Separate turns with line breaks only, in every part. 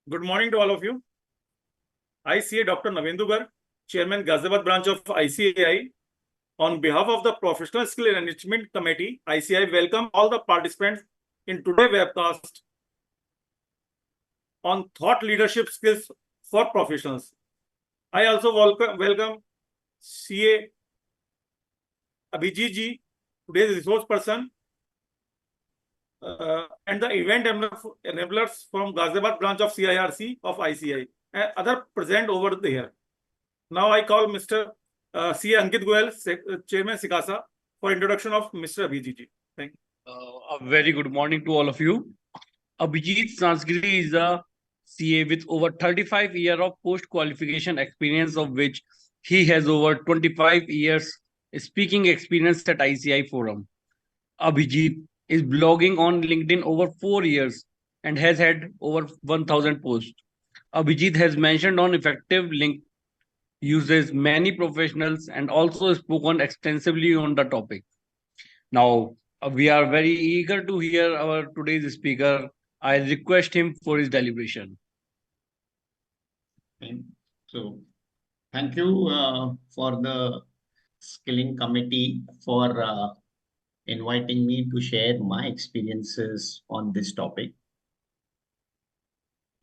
Good morning to all of you. ICA Dr. Navendu Garg, Chairman Ghaziabad branch of ICAI. On behalf of the Professional Skill Enrichment Committee, ICAI welcome all the participants in today's webcast on thought leadership skills for professionals. I also welcome CA Abhijit ji, today's resource person, and the event enablers from Ghaziabad branch of CIRC of ICAI and other present over there. Now I call Mr. C. Ankit Goyal, Chairman SICASA, for introduction of Mr. Abhijit ji. Thank you.
A very good morning to all of you. Abhijit Sanskri is a CA with over 35 years of post-qualification experience, of which he has over 25 years speaking experience at ICI Forum. Abhijit is blogging on LinkedIn over 4 years and has had over 1,000 posts. Abhijit has mentioned on effective link uses many professionals and also spoken extensively on the topic. Now, we are very eager to hear our today's speaker. I request him for his deliberation.
So, thank you for the skilling committee for inviting me to share my experiences on this topic.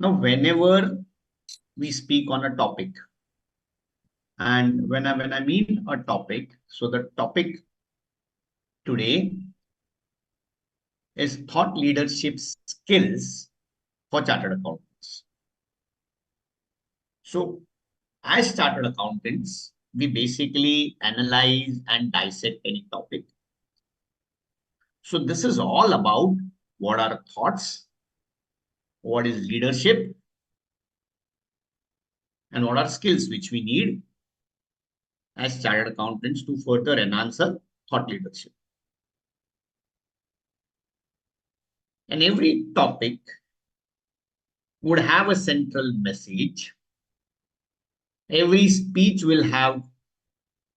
Now, whenever we speak on a topic, and when I mean a topic, so the topic today is thought leadership skills for chartered accountants. So, as chartered accountants, we basically analyze and dissect any topic. So this is all about what are thoughts, what is leadership, and what are skills which we need as chartered accountants to further enhance our thought leadership. And every topic would have a central message. Every speech will have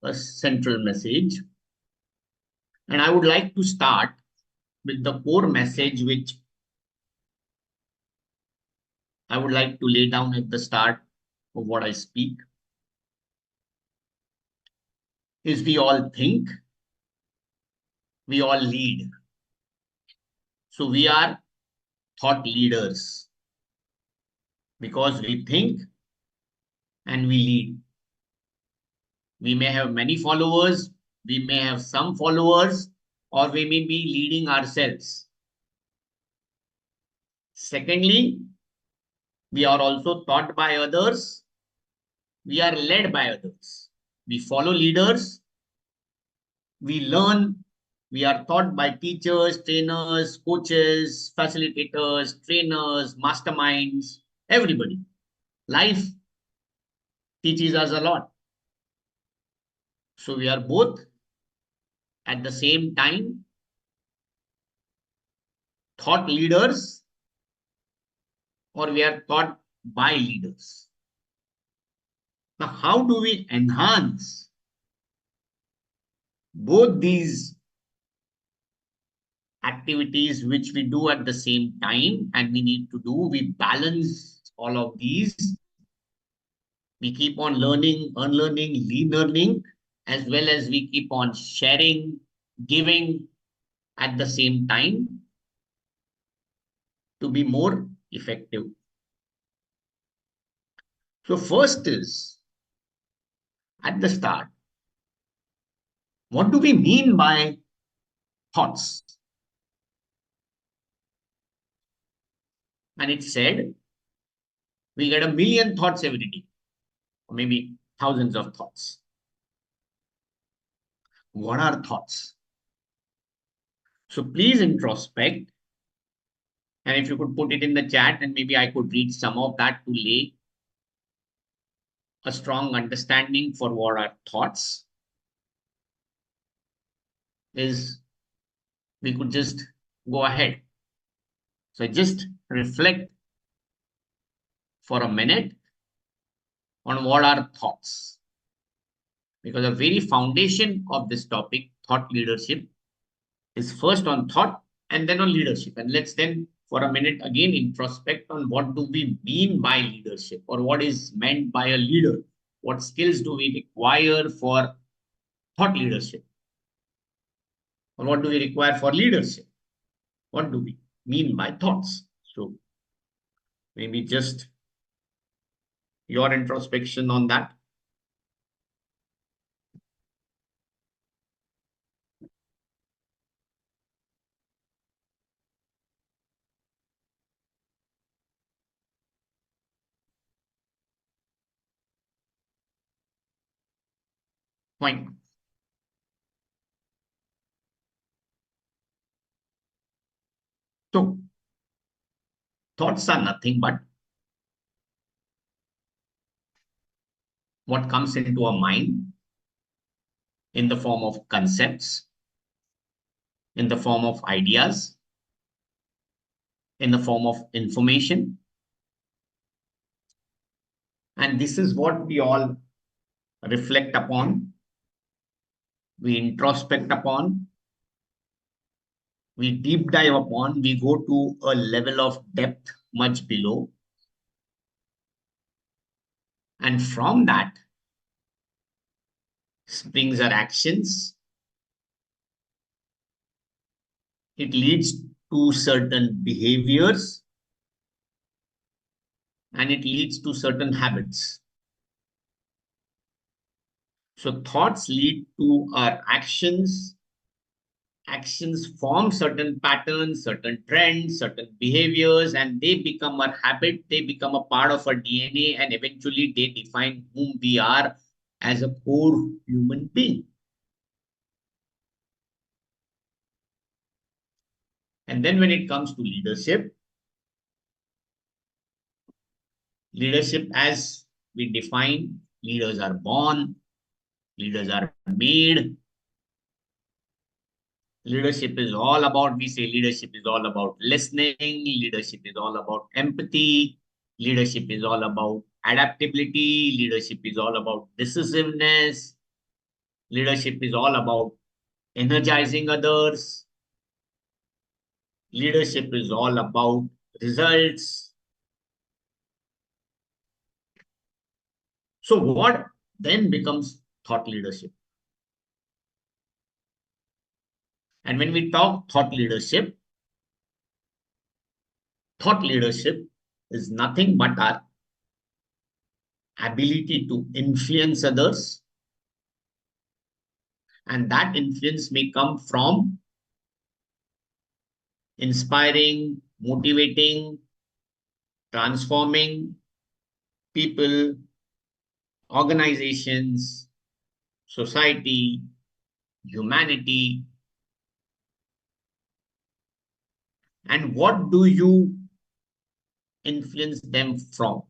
a central message. And I would like to start with the core message which I would like to lay down at the start of what I speak. Is we all think, we all lead. So we are thought leaders because we think and we lead. We may have many followers, we may have some followers, or we may be leading ourselves. Secondly, we are also taught by others. We are led by others. We follow leaders. We learn. We are taught by teachers, trainers, coaches, facilitators, trainers, masterminds, everybody. Life teaches us a lot. So we are both at the same time thought leaders, or we are taught by leaders. Now, how do we enhance both these activities which we do at the same time and we need to do? We balance all of these. We keep on learning, unlearning, relearning, as well as we keep on sharing, giving at the same time to be more effective. So first is, at the start, what do we mean by thoughts? And it said, we get 1 million thoughts every day, or maybe thousands of thoughts. What are thoughts? So please introspect. And if you could put it in the chat, and maybe I could read some of that to lay a strong understanding for what are thoughts. Is we could just go ahead. So just reflect for a minute on what are thoughts. Because the very foundation of this topic, thought leadership, is first on thought and then on leadership. And let's then for a minute again introspect on what do we mean by leadership, or what is meant by a leader. What skills do we require for thought leadership? Or what do we require for leadership? What do we mean by thoughts? So maybe just your introspection on that. Fine. So thoughts are nothing but what comes into a mind in the form of concepts, in the form of ideas, in the form of information. And this is what we all reflect upon, we introspect upon, we deep dive upon, we go to a level of depth much below. And from that springs our actions. It leads to certain behaviors and it leads to certain habits. So thoughts lead to our actions. Actions form certain patterns, certain trends, certain behaviors, and they become our habit. They become a part of our DNA, and eventually they define whom we are as a core human being. And then when it comes to leadership, leadership as we define, leaders are born, leaders are made. Leadership is all about, we say leadership is all about listening, leadership is all about empathy, leadership is all about adaptability, leadership is all about decisiveness, leadership is all about energizing others, leadership is all about results. So what then becomes thought leadership? And when we talk thought leadership is nothing but our ability to influence others. And that influence may come from inspiring, motivating, transforming people, organizations, society, humanity. And what do you influence them from?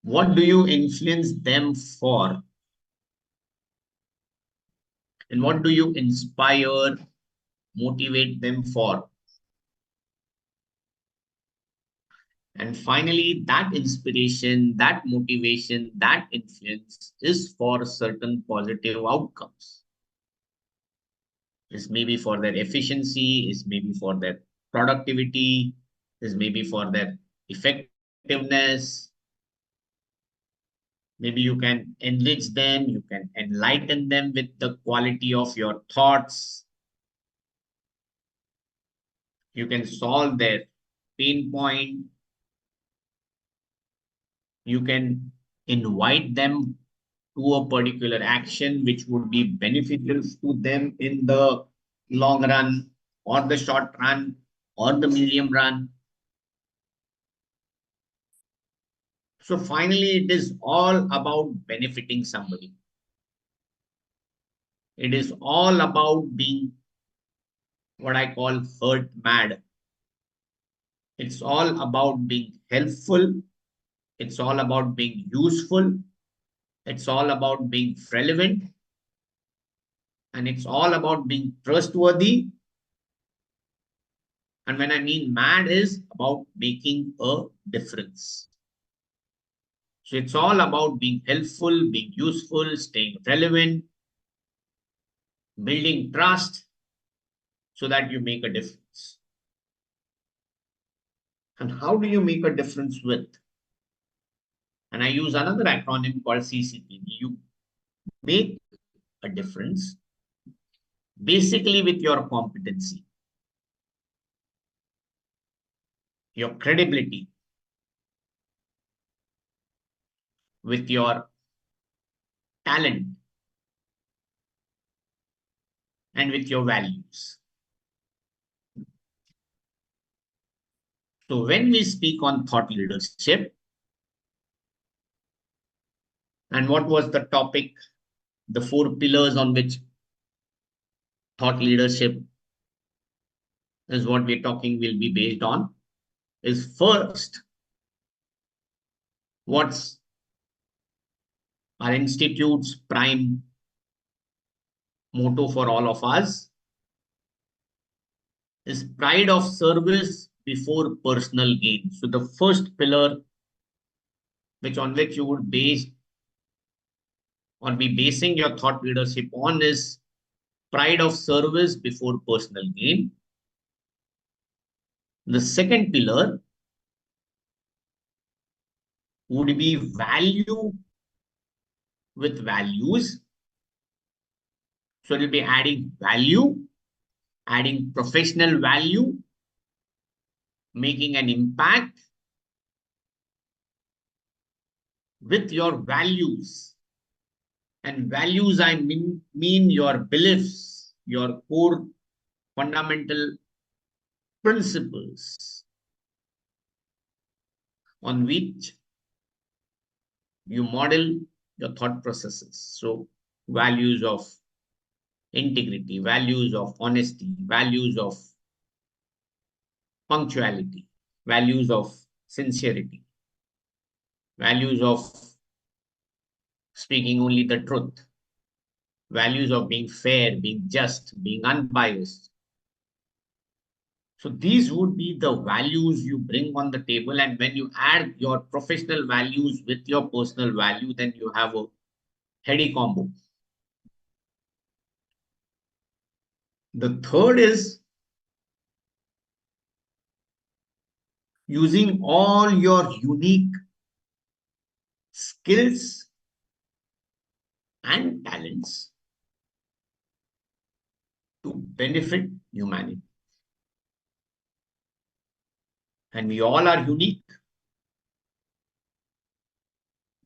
What do you influence them for? And what do you inspire, motivate them for? And finally, that inspiration, that motivation, that influence is for certain positive outcomes. Is maybe for their efficiency, is maybe for their productivity, is maybe for their effectiveness. Maybe you can enrich them, you can enlighten them with the quality of your thoughts. You can solve their pain point. You can invite them to a particular action which would be beneficial to them in the long run or the short run or the medium run. So finally, it is all about benefiting somebody. It is all about being what I call hurt mad. It's all about being helpful. It's all about being useful. It's all about being relevant. And it's all about being trustworthy. And when I mean mad is about making a difference. So it's all about being helpful, being useful, staying relevant, building trust so that you make a difference. And how do you make a difference with? And I use another acronym called CCTV. You make a difference basically with your competency, your credibility, with your talent, and with your values. So when we speak on thought leadership, and what was the topic, the 4 pillars on which thought leadership is what we're talking will be based on, is first, what's our institute's prime motto for all of us is pride of service before personal gain. So the first pillar which on which you would base or be basing your thought leadership on is pride of service before personal gain. The second pillar would be value with values. So it will be adding value, adding professional value, making an impact with your values. And values, I mean your beliefs, your core fundamental principles on which you model your thought processes. So values of integrity, values of honesty, values of punctuality, values of sincerity, values of speaking only the truth, values of being fair, being just, being unbiased. So these would be the values you bring on the table. And when you add your professional values with your personal value, then you have a heady combo. The third is using all your unique skills and talents to benefit humanity. And we all are unique.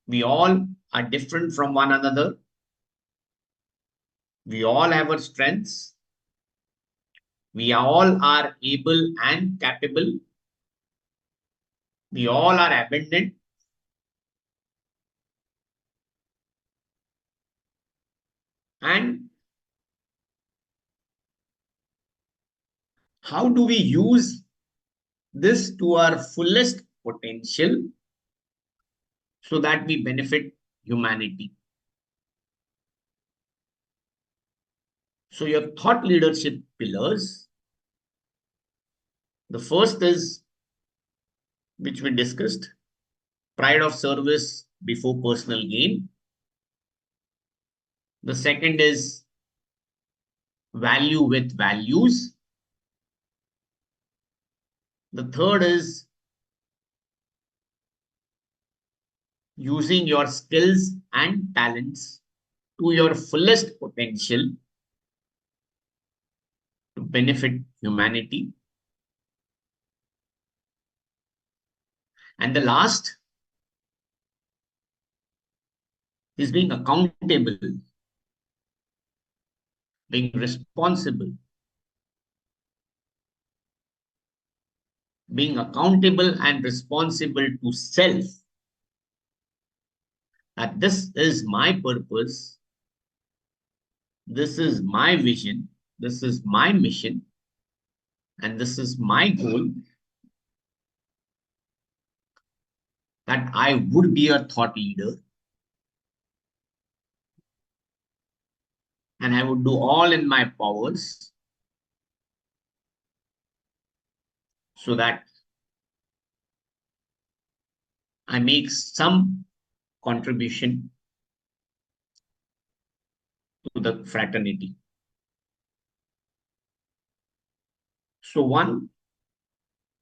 We all are different from one another. We all have our strengths. We all are able and capable. We all are abundant. And how do we use this to our fullest potential so that we benefit humanity? So your thought leadership pillars, the first is, which we discussed, pride of service before personal gain. The second is value with values. The third is using your skills and talents to your fullest potential to benefit humanity. And the last is being accountable, being responsible, being accountable and responsible to self. That this is my purpose, this is my vision, this is my mission, and this is my goal, that I would be a thought leader. And I would do all in my powers so that I make some contribution to the fraternity. So one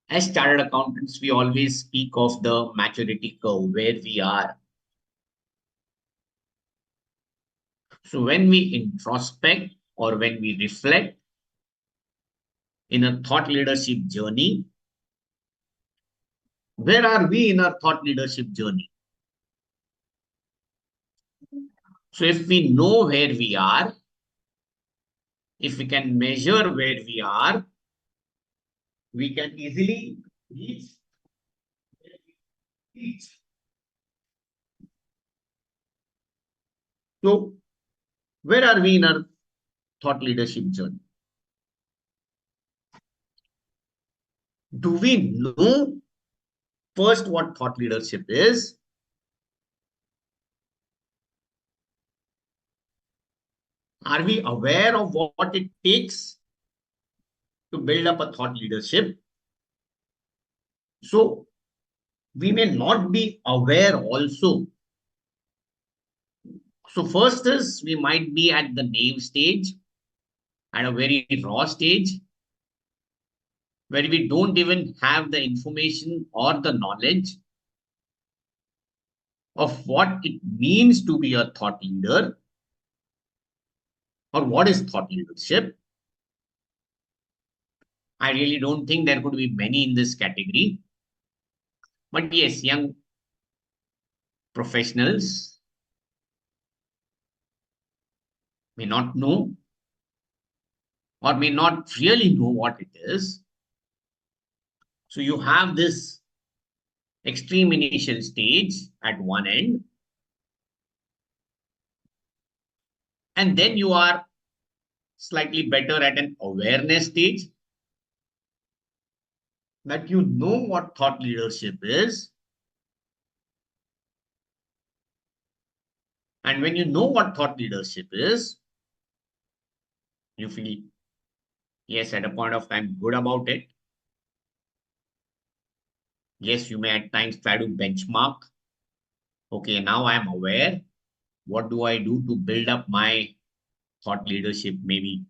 As chartered accountants, we always speak of the maturity curve, where we are. So when we introspect or when we reflect in a thought leadership journey, where are we in our thought leadership journey? So if we know where we are, if we can measure where we are, we can easily reach. So where are we in our thought leadership journey? Do we know first what thought leadership is? Are we aware of what it takes to build up a thought leadership? So we may not be aware also. So first is we might be at the name stage, at a very raw stage, where we don't even have the information or the knowledge of what it means to be a thought leader or what is thought leadership. I really don't think there could be many in this category. But yes, young professionals may not know or may not really know what it is. So you have this extreme initial stage at one end, and then you are slightly better at an awareness stage, that you know what thought leadership is. And when you know what thought leadership is, you feel, yes, at a point of time, good about it. Yes, you may at times try to benchmark. Okay, now I am aware. What do I do to build up my thought leadership? Maybe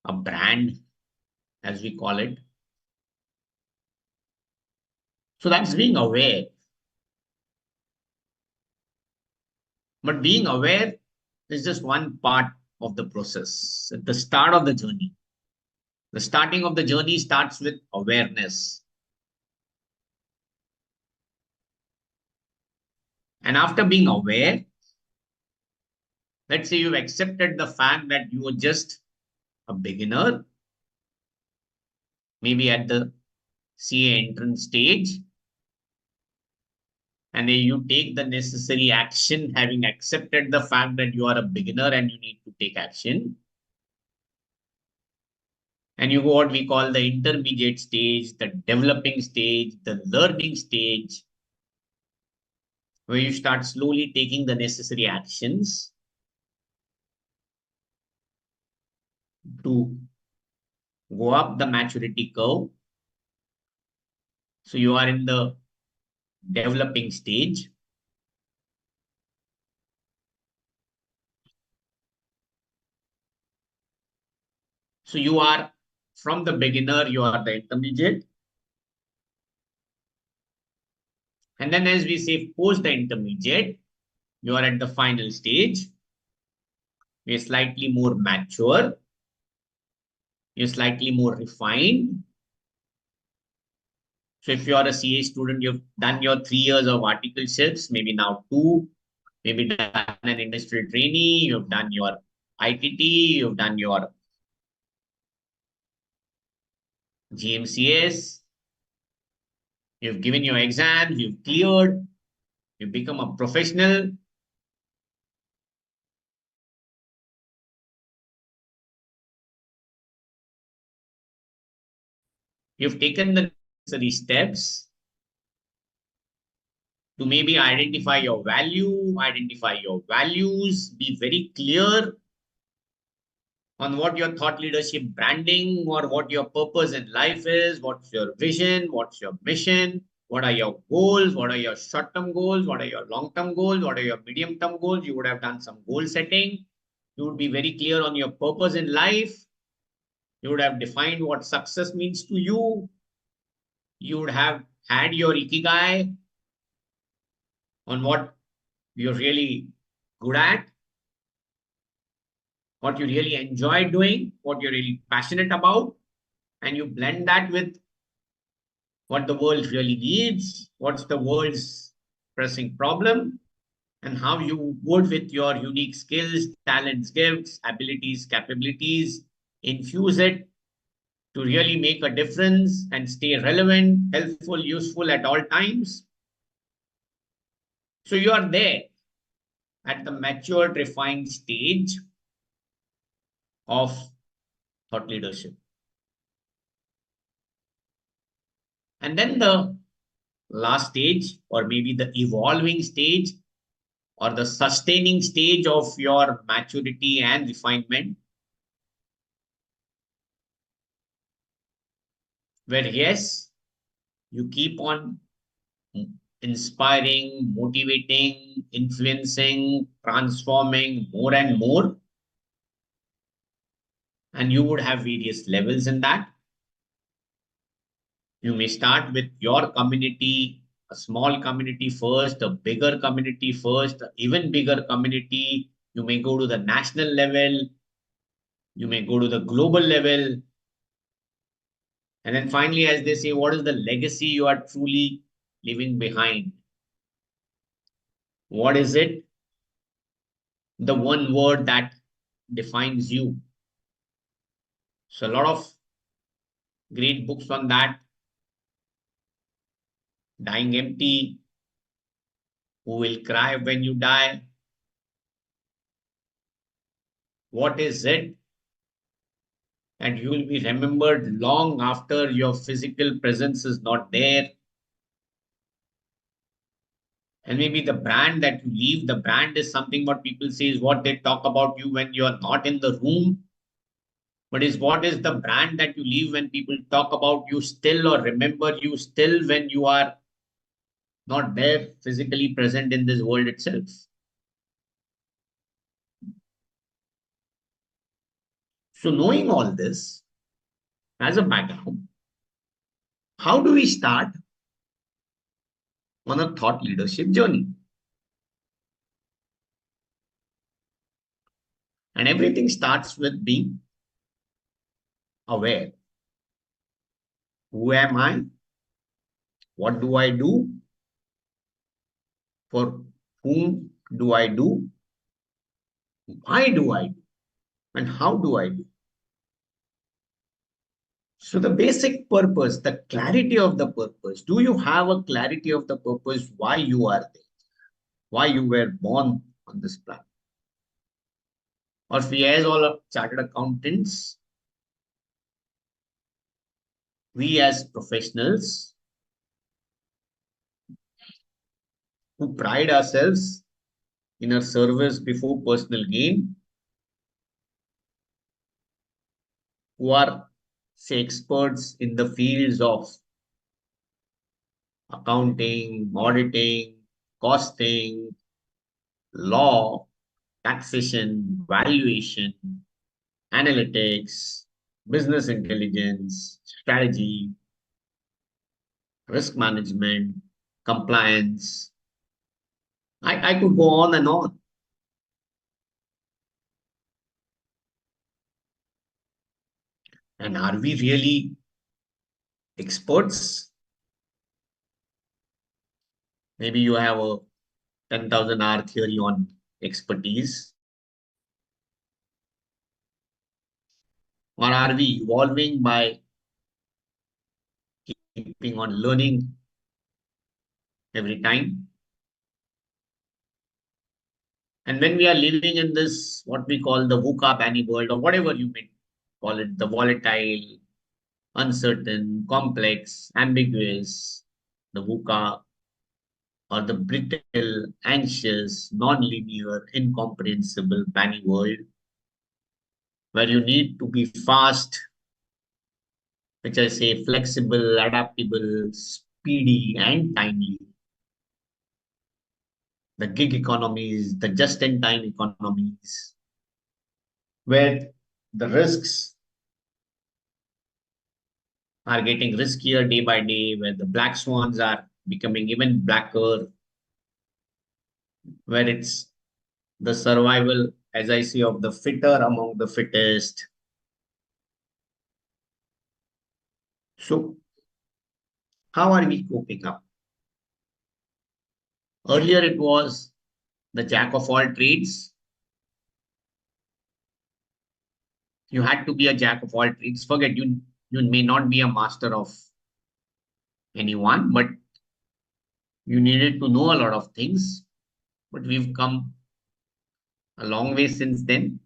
a brand, as we call it. So that's being aware. But being aware is just one part of the process. At the start of the journey, the starting of the journey starts with awareness. And after being aware, let's say you've accepted the fact that you are just a beginner, maybe at the CA entrance stage, and then you take the necessary action, having accepted the fact that you are a beginner and you need to take action. And you go what we call the intermediate stage, the developing stage, the learning stage, where you start slowly taking the necessary actions to go up the maturity curve. So you are in the developing stage. So you are from the beginner, you are the intermediate. And then as we say, post the intermediate, you are at the final stage. You're slightly more mature. You're slightly more refined. So if you're a CA student, you've done your 3 years of articleships, maybe now 2, maybe done an industrial trainee, you've done your ITT, you've done your GMCS, you've given your exams, you've cleared, you've become a professional. You've taken the necessary steps to maybe identify your value, identify your values, be very clear on what your thought leadership branding or what your purpose in life is, what's your vision, what's your mission, what are your goals, what are your short-term goals, what are your long-term goals, what are your medium-term goals. You would have done some goal setting. You would be very clear on your purpose in life. You would have defined what success means to you. You would have had your ikigai on what you're really good at, what you really enjoy doing, what you're really passionate about, and you blend that with what the world really needs, what's the world's pressing problem, and how you would, with your unique skills, talents, gifts, abilities, capabilities, infuse it to really make a difference and stay relevant, helpful, useful at all times. So you are there at the matured, refined stage of thought leadership. And then the last stage, or maybe the evolving stage, or the sustaining stage of your maturity and refinement, where yes, you keep on inspiring, motivating, influencing, transforming more and more. And you would have various levels in that. You may start with your community, a small community first, a bigger community first, even bigger community. You may go to the national level. You may go to the global level. And then finally, as they say, what is the legacy you are truly leaving behind? What is it? The one word that defines you. So a lot of great books on that. Dying Empty, Who Will Cry When You Die? What is it? And you will be remembered long after your physical presence is not there. And maybe the brand that you leave, the brand is something what people say is what they talk about you when you are not in the room. But is what is the brand that you leave when people talk about you still or remember you still when you are not there physically present in this world itself. So knowing all this as a background, how do we start on a thought leadership journey? And everything starts with being aware. Who am I? What do I do? For whom do I do? Why do I do? And how do I do? So the basic purpose, the clarity of the purpose. Do you have a clarity of the purpose why you are there? Why you were born on this planet? Or we as all of chartered accountants, we as professionals who pride ourselves in our service before personal gain, who are, say, experts in the fields of accounting, auditing, costing, law, taxation, valuation, analytics, business intelligence, strategy, risk management, compliance. I could go on and on. And are we really experts? Maybe you have a 10,000 hour theory on expertise. Or are we evolving by keeping on learning every time? And when we are living in this, what we call the VUCA Banny world, or whatever you may call it, the volatile, uncertain, complex, ambiguous, the VUCA, or the brittle, anxious, non-linear, incomprehensible Banny world, where you need to be fast, which I say flexible, adaptable, speedy, and timely. The gig economies, the just-in-time economies, where the risks are getting riskier day by day, where the black swans are becoming even blacker, where it's the survival, as I say, of the fitter among the fittest. So, how are we coping up? Earlier, it was the jack of all trades. You had to be a jack of all trades. Forget you may not be a master of anyone, but you needed to know a lot of things. But we've come a long way since then.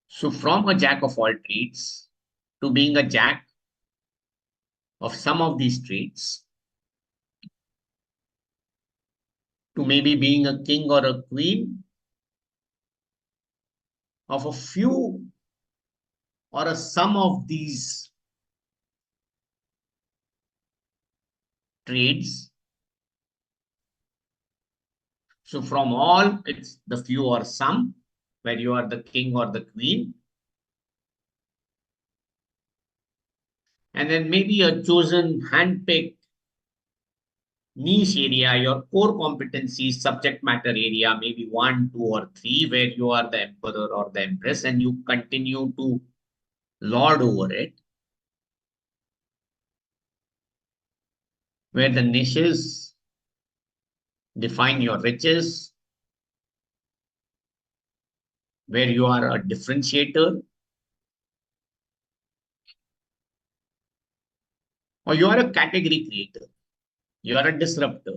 So, from a jack of all trades to being a jack of some of these trades, to maybe being a king or a queen of a few or a sum of these trades. So from all, it's the few or some, where you are the king or the queen. And then maybe a chosen, handpicked niche area, your core competencies, subject matter area, maybe 1, 2, or 3, where you are the emperor or the empress and you continue to lord over it. Where the niches define your riches, where you are a differentiator, or you are a category creator, you are a disruptor.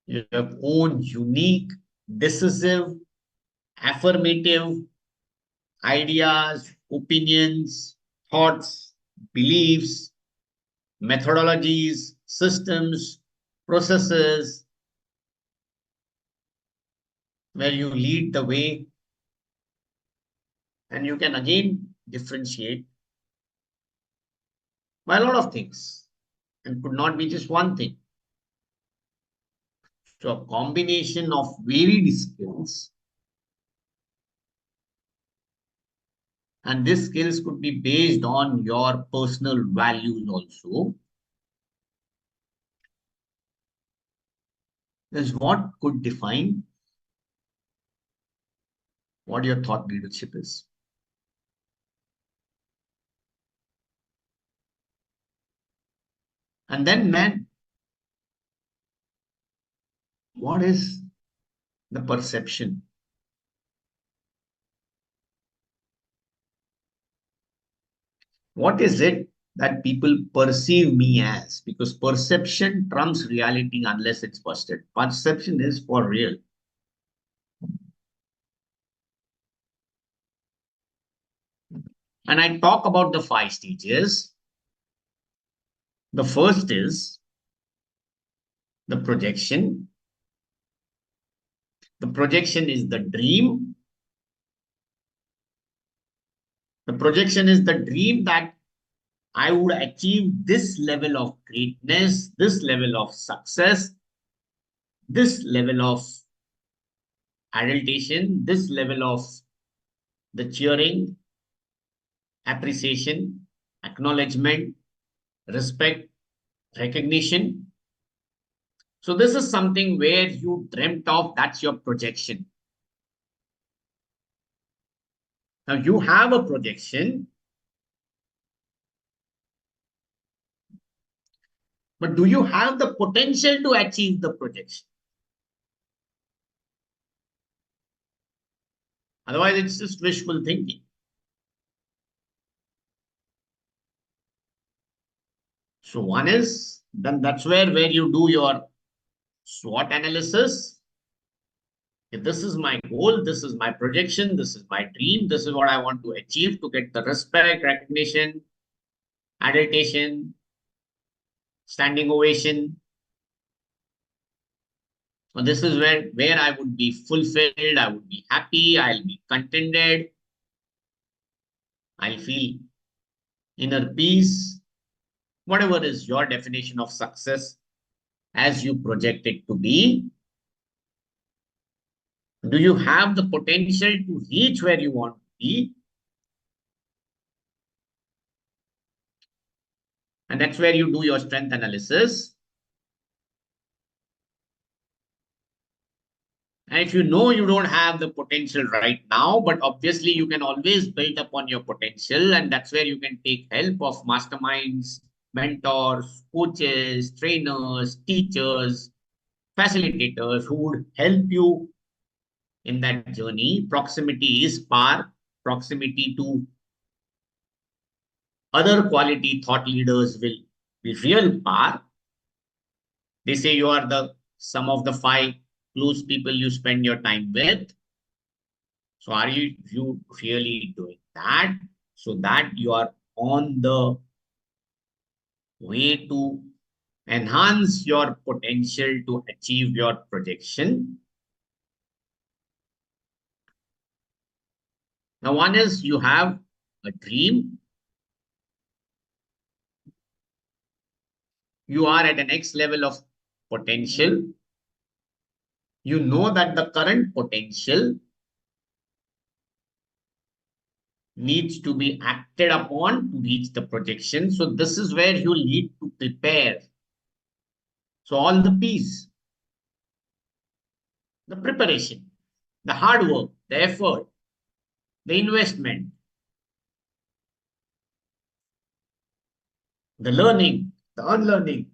You have own unique, decisive, affirmative ideas, opinions, thoughts, beliefs, methodologies, systems, processes, where you lead the way and you can again differentiate by a lot of things and could not be just one thing. So a combination of varied skills, and these skills could be based on your personal values also, is what could define what your thought leadership is. And then, man, what is the perception? What is it that people perceive me as? Because perception trumps reality unless it's busted. Perception is for real. And I talk about the 5 stages. The first is the projection. The projection is the dream. The projection is the dream that I would achieve this level of greatness, this level of success, this level of adultation, this level of the cheering, appreciation, acknowledgement, respect, recognition. So this is something where you dreamt of, that's your projection. Now you have a projection, but do you have the potential to achieve the projection? Otherwise, it's just wishful thinking. So one is, then that's where you do your SWOT analysis. If this is my goal, this is my projection, this is my dream, this is what I want to achieve to get the respect, recognition, adulation, standing ovation. So this is where I would be fulfilled, I would be happy, I'll be contented, I'll feel inner peace, whatever is your definition of success as you project it to be. Do you have the potential to reach where you want to be? And that's where you do your strength analysis. And if you know you don't have the potential right now, but obviously you can always build upon your potential. And that's where you can take help of masterminds, mentors, coaches, trainers, teachers, facilitators who would help you in that journey. Proximity is power. Proximity to other quality thought leaders will be real power. They say you are the sum of the 5 close people you spend your time with. So are you really doing that so that you are on the way to enhance your potential to achieve your projection? Now, one is you have a dream. You are at the next level of potential. You know that the current potential needs to be acted upon to reach the projection. So this is where you need to prepare. So all the P's, the preparation, the hard work, the effort, the investment, the learning, the unlearning,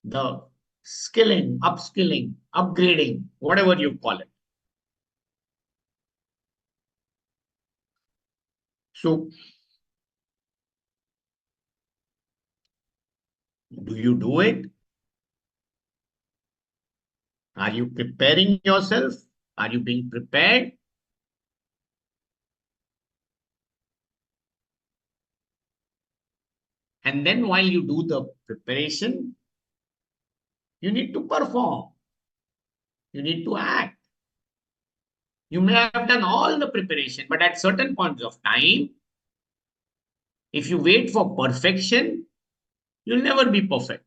the skilling, upskilling, upgrading, whatever you call it. So do you do it? Are you preparing yourself? Are you being prepared? And then while you do the preparation, you need to perform. You need to act. You may have done all the preparation, but at certain points of time, if you wait for perfection, you'll never be perfect.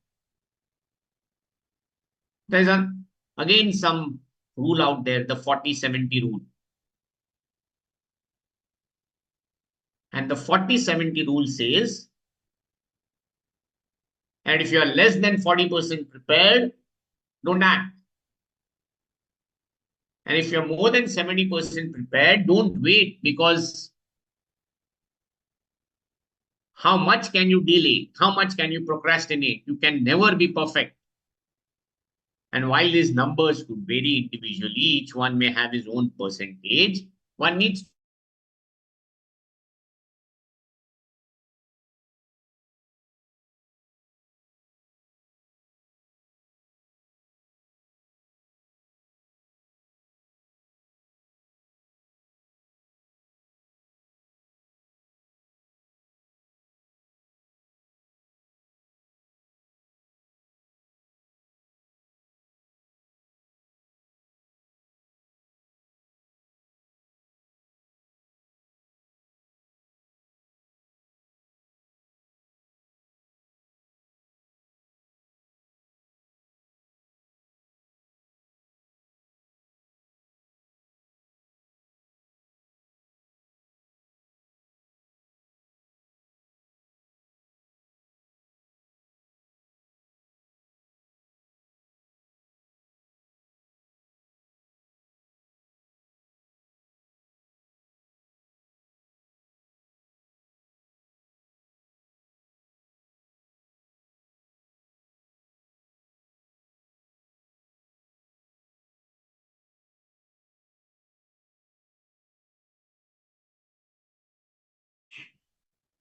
There's again some rule out there, the 40-70 rule. And the 40-70 rule says, and if you are less than 40% prepared, don't act. And if you're more than 70% prepared, don't wait, because how much can you delay? How much can you procrastinate? You can never be perfect. And while these numbers could vary individually, each one may have his own percentage, one needs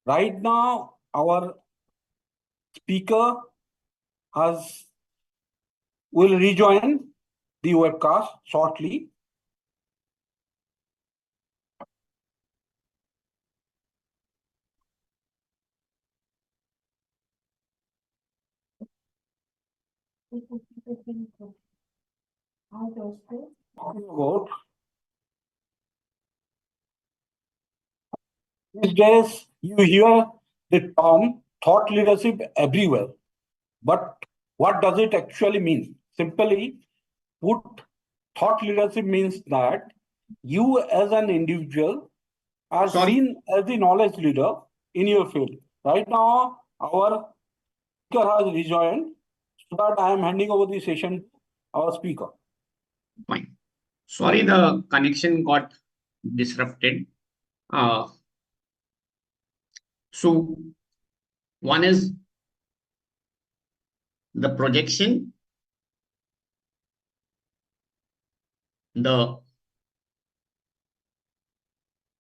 Right now, our speaker will rejoin the webcast shortly. About these days, you hear the term thought leadership everywhere. But what does it actually mean? Simply put, thought leadership means that you as an individual are seen as the knowledge leader in your field. Right now, our has rejoined, so that I am handing over the session to our speaker.
Fine. Sorry, the connection got disrupted. So one is the projection, the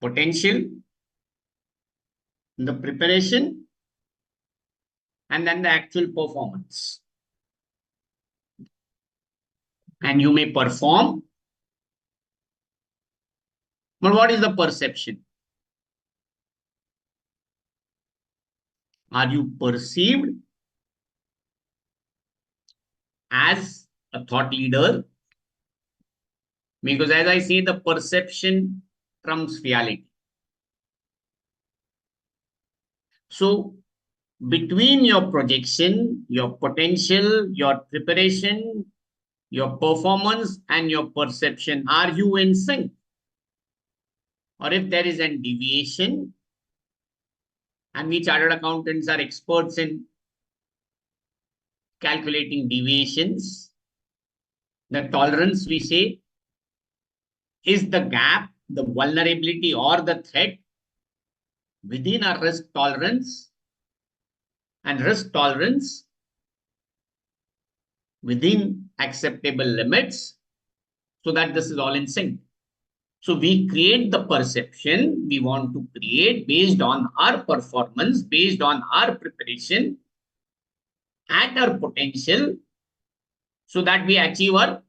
potential, the preparation, and then the actual performance. And you may perform, but what is the perception? Are you perceived as a thought leader? Because as I say, the perception trumps reality. So between your projection, your potential, your preparation, your performance, and your perception, are you in sync? Or if there is a deviation, and we chartered accountants are experts in calculating deviations, the tolerance, we say, is the gap, the vulnerability, or the threat within our risk tolerance, and risk tolerance within acceptable limits, so that this is all in sync. So we create the perception we want to create based on our performance, based on our preparation, at our potential, so that we achieve our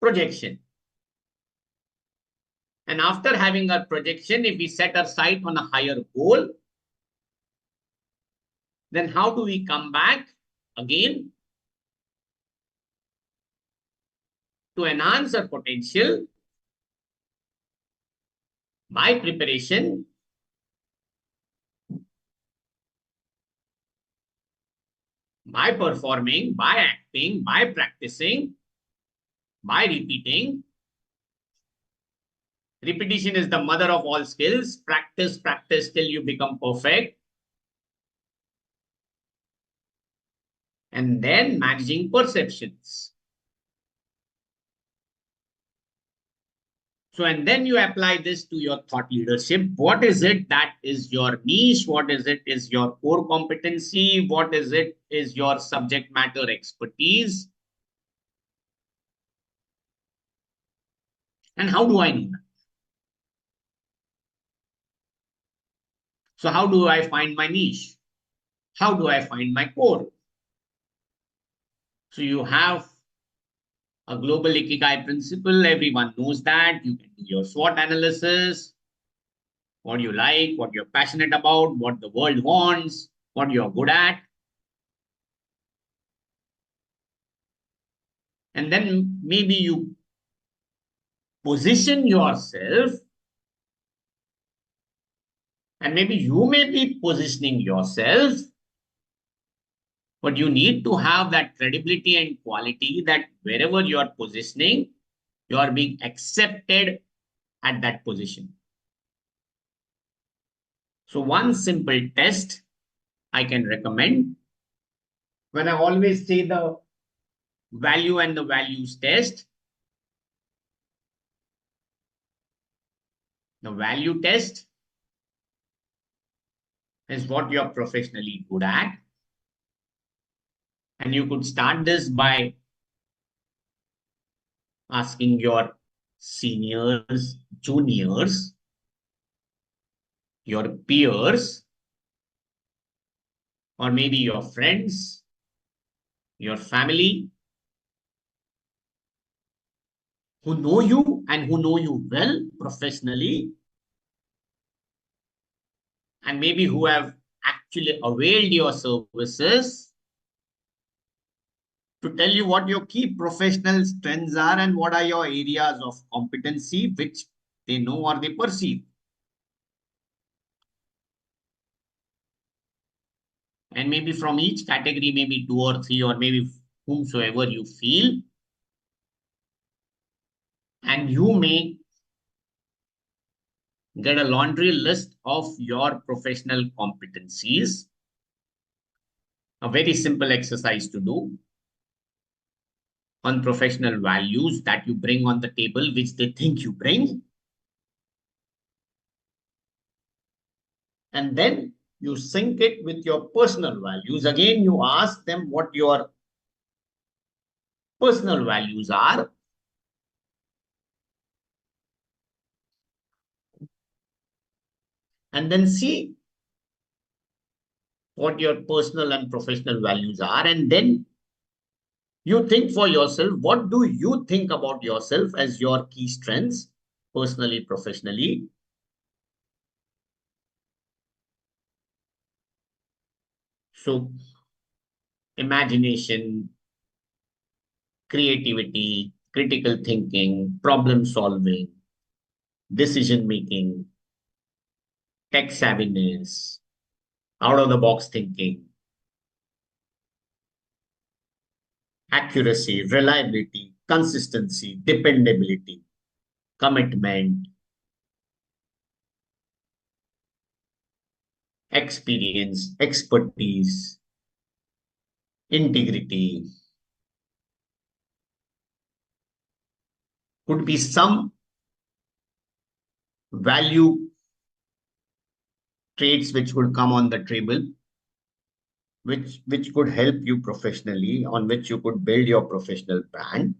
projection. And after having our projection, if we set our sight on a higher goal, then how do we come back again to enhance our potential by preparation, by performing, by acting, by practicing, by repeating. Repetition is the mother of all skills. Practice, practice till you become perfect. And then managing perceptions. So, and then you apply this to your thought leadership. What is it that is your niche? What is it is your core competency? What is it is your subject matter expertise? And how do I know that? So how do I find my niche? How do I find my core? So you have a global Ikigai principle. Everyone knows that. You can do your SWOT analysis, what you like, what you're passionate about, what the world wants, what you're good at. And then maybe you position yourself, and maybe you may be positioning yourself, but you need to have that credibility and quality that wherever you are positioning, you are being accepted at that position. So one simple test I can recommend, when I always say the value and the values test, the value test is what you're professionally good at. And you could start this by asking your seniors, juniors, your peers, or maybe your friends, your family, who know you and who know you well professionally, and maybe who have actually availed your services, to tell you what your key professional strengths are and what are your areas of competency which they know or they perceive. And maybe from each category, maybe 2 or 3, or maybe whomsoever you feel. And you may get a laundry list of your professional competencies, a very simple exercise to do on professional values that you bring on the table, which they think you bring. And then you sync it with your personal values. Again, you ask them what your personal values are. And then see what your personal and professional values are. And then you think for yourself, what do you think about yourself as your key strengths, personally, professionally? So, imagination, creativity, critical thinking, problem solving, decision making, tech savviness, out of the box thinking, accuracy, reliability, consistency, dependability, commitment, experience, expertise, integrity. Could be some value traits which would come on the table, which could help you professionally, on which you could build your professional brand.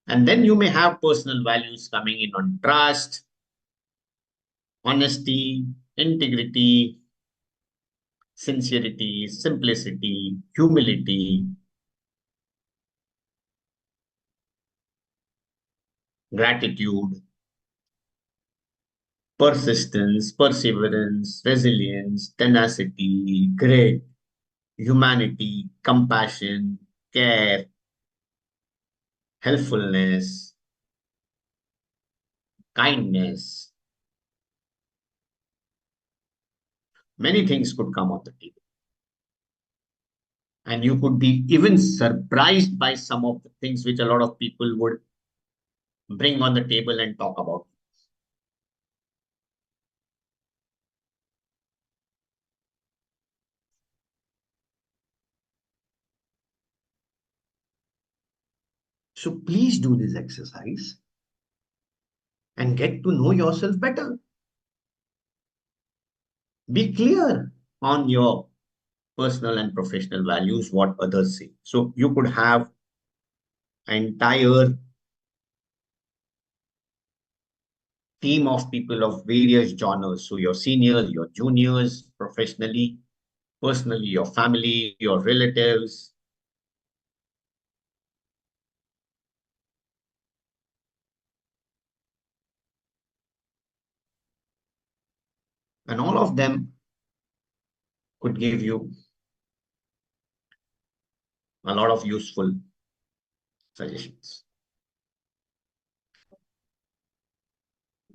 And then you may have personal values coming in on trust, honesty, integrity, sincerity, simplicity, humility, gratitude, persistence, perseverance, resilience, tenacity, grit, humanity, compassion, care, helpfulness, kindness. Many things could come on the table. And you could be even surprised by some of the things which a lot of people would bring on the table and talk about. So please do this exercise and get to know yourself better. Be clear on your personal and professional values, what others say. So you could have an entire team of people of various genres. So your seniors, your juniors, professionally, personally, your family, your relatives. And all of them could give you a lot of useful suggestions.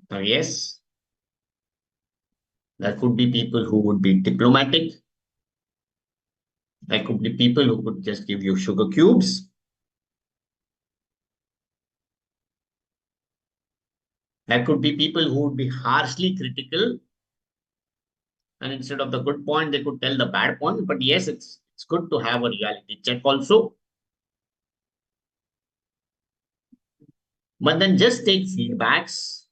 Now, yes, there could be people who would be diplomatic. There could be people who could just give you sugar cubes. There could be people who would be harshly critical. And instead of the good point, they could tell the bad point. But yes, it's good to have a reality check also. But then just take feedbacks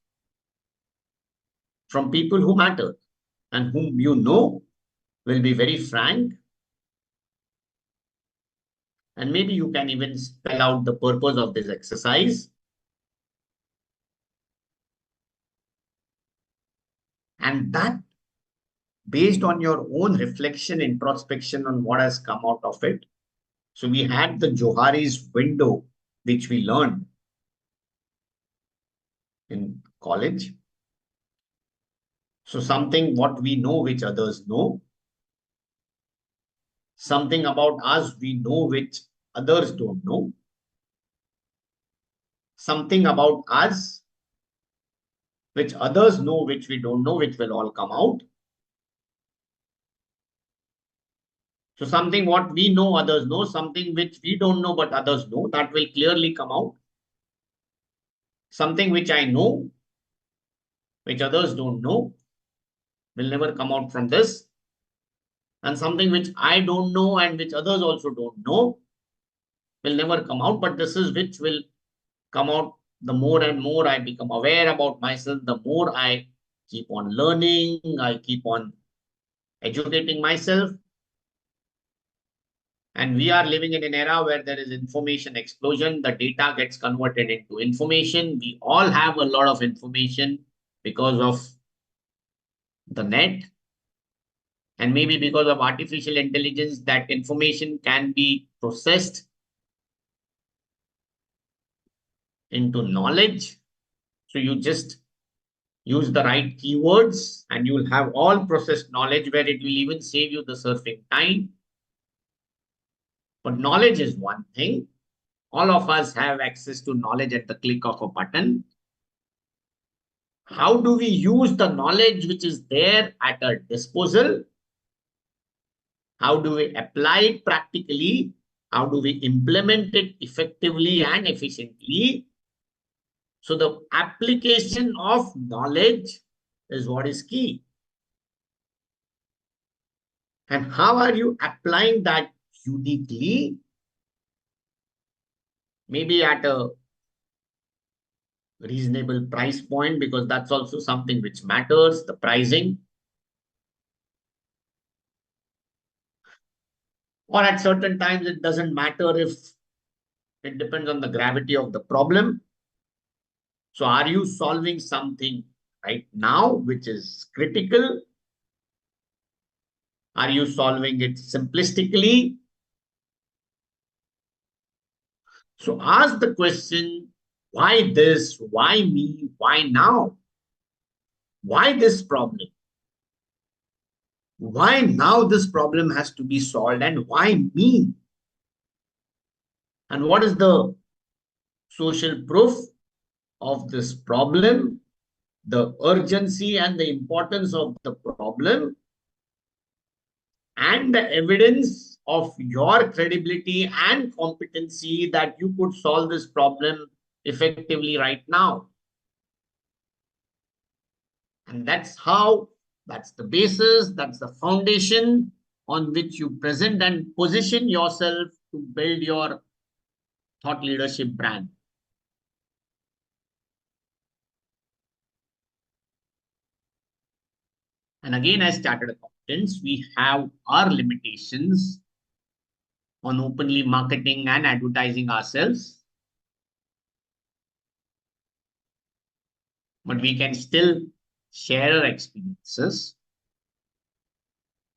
from people who matter and whom you know will be very frank. And maybe you can even spell out the purpose of this exercise. And that, based on your own reflection, introspection on what has come out of it. So we had the Johari's window, which we learned in college. So something what we know, which others know. Something about us we know, which others don't know. Something about us, which others know, which we don't know, which will all come out. So something what we know, others know, something which we don't know, but others know, that will clearly come out. Something which I know, which others don't know, will never come out from this. And something which I don't know and which others also don't know will never come out, but this is which will come out the more and more I become aware about myself, the more I keep on learning, I keep on educating myself. And we are living in an era where there is information explosion. The data gets converted into information. We all have a lot of information because of the net. And maybe because of artificial intelligence, that information can be processed into knowledge. So you just use the right keywords and you will have all processed knowledge, where it will even save you the surfing time. But knowledge is one thing. All of us have access to knowledge at the click of a button. How do we use the knowledge which is there at our disposal? How do we apply it practically? How do we implement it effectively and efficiently? So the application of knowledge is what is key. And how are you applying that uniquely? Maybe at a reasonable price point, because that's also something which matters, the pricing. Or at certain times, it doesn't matter, if it depends on the gravity of the problem. So are you solving something right now which is critical? Are you solving it simplistically? So ask the question, why this? Why me? Why now? Why this problem? Why now this problem has to be solved, and why me? And what is the social proof of this problem, the urgency and the importance of the problem, and the evidence of your credibility and competency that you could solve this problem effectively right now. And that's the basis, that's the foundation on which you present and position yourself to build your thought leadership brand. And again, as chartered accountants, we have our limitations on openly marketing and advertising ourselves. But we can still share our experiences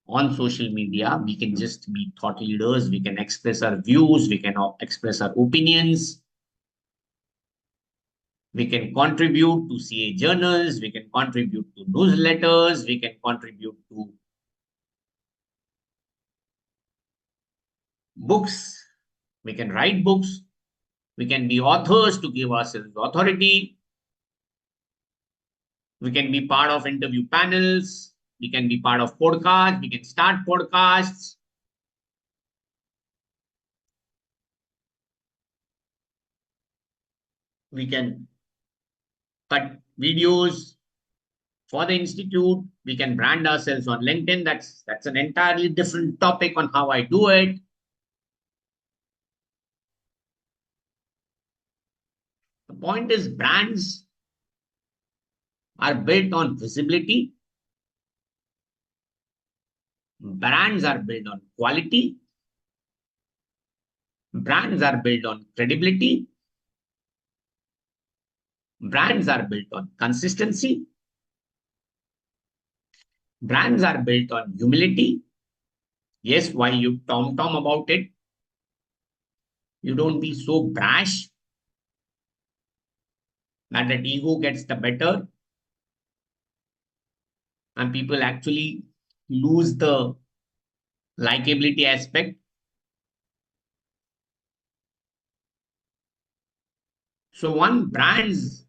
on social media. We can just be thought leaders. We can express our views. We can express our opinions. We can contribute to CA journals. We can contribute to newsletters. We can contribute to books. We can write books. We can be authors to give ourselves authority. We can be part of interview panels. We can be part of podcasts. We can start podcasts. We can cut videos for the institute. We can brand ourselves on LinkedIn. That's an entirely different topic on how I do it. The point is, brands are built on visibility. Brands are built on quality. Brands are built on credibility. Brands are built on consistency. Brands are built on humility. Yes, while you tom about it, you don't be so brash that the ego gets the better and people actually lose the likability aspect. So brands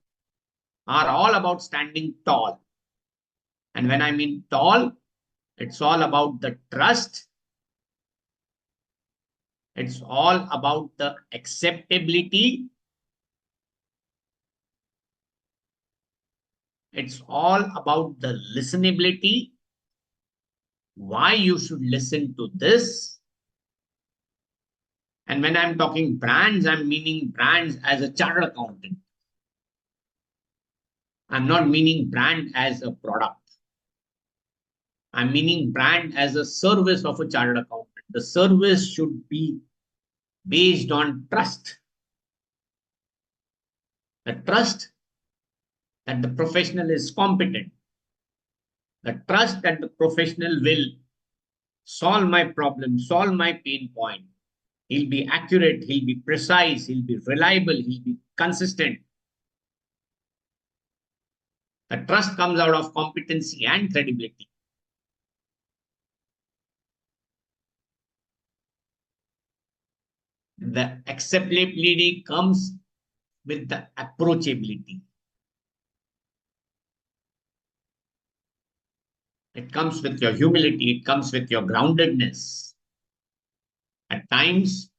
are all about standing tall. And when I mean tall, it's all about the trust. It's all about the acceptability. It's all about the listenability. why you should listen to this. And when I'm talking brands, I'm meaning brands as a chartered accountant. I'm not meaning brand as a product. I'm meaning brand as a service of a chartered accountant. The service should be based on trust. The trust that the professional is competent. The trust that the professional will solve my problem, solve my pain point. He'll be accurate, he'll be precise, he'll be reliable, he'll be consistent. The trust comes out of competency and credibility. The acceptability comes with the approachability. It comes with your humility, it comes with your groundedness. At times,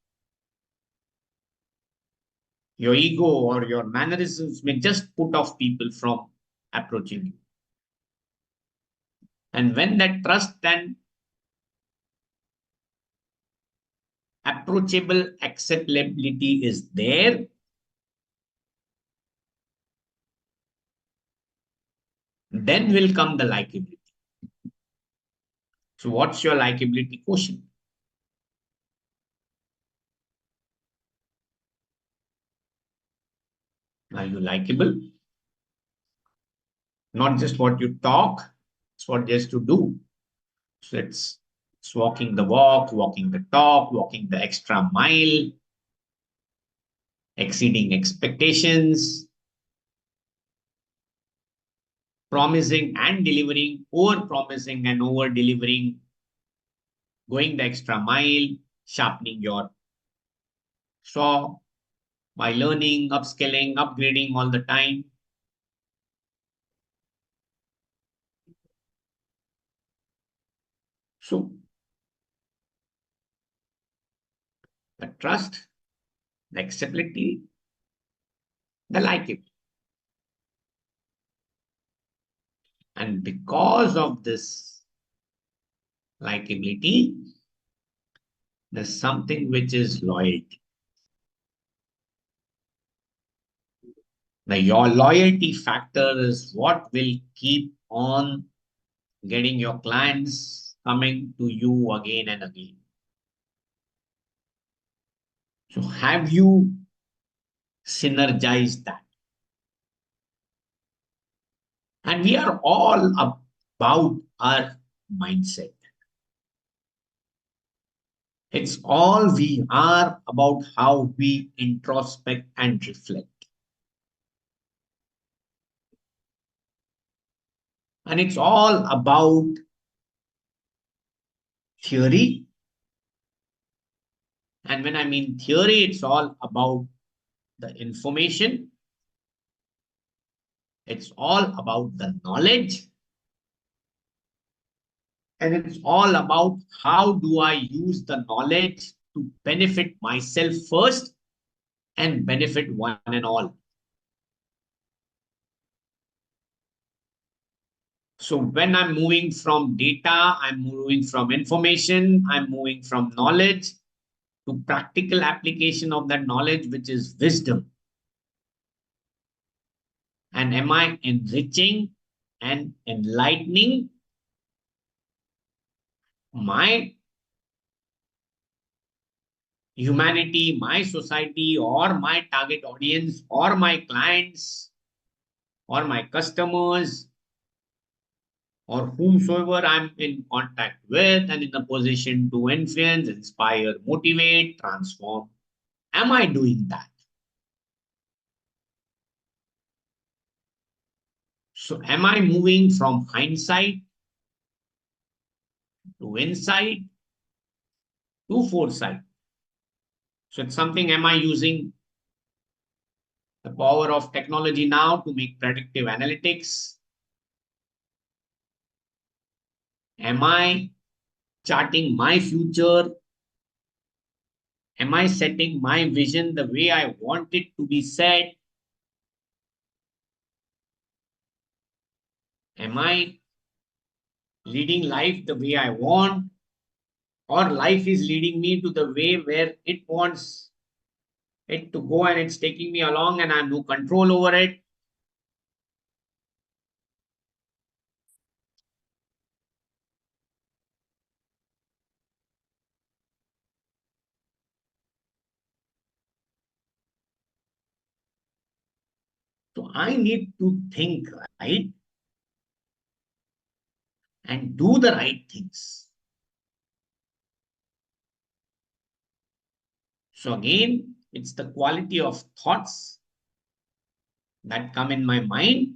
your ego or your mannerisms may just put off people from approaching you. And when that trust and approachable acceptability is there, then will come the likability. So what's your likability quotient? Are you likable? Not just what you talk, it's what just to do. So it's walking the walk, walking the talk, walking the extra mile, exceeding expectations, promising and delivering, over-promising and over-delivering, going the extra mile, sharpening your saw by learning, upskilling, upgrading all the time. So the trust, the acceptability, the likability. And because of this likability, there's something which is loyalty. Now, your loyalty factor is what will keep on getting your clients coming to you again and again. So have you synergized that? And we are all about our mindset. It's all we are about how we introspect and reflect. And it's all about theory. And when I mean theory, it's all about the information. It's all about the knowledge. And it's all about how do I use the knowledge to benefit myself first and benefit one and all. So when I'm moving from data, I'm moving from information, I'm moving from knowledge to practical application of that knowledge, which is wisdom. And am I enriching and enlightening my humanity, my society, or my target audience, or my clients, or my customers, or whomsoever I'm in contact with and in a position to influence, inspire, motivate, transform? Am I doing that? So am I moving from hindsight to insight to foresight? So it's something, am I using the power of technology now to make predictive analytics? Am I charting my future? Am I setting my vision the way I want it to be set? Am I leading life the way I want, or life is leading me to the way where it wants it to go and it's taking me along and I have no control over it. So I need to think right and do the right things. So again, it's the quality of thoughts that come in my mind.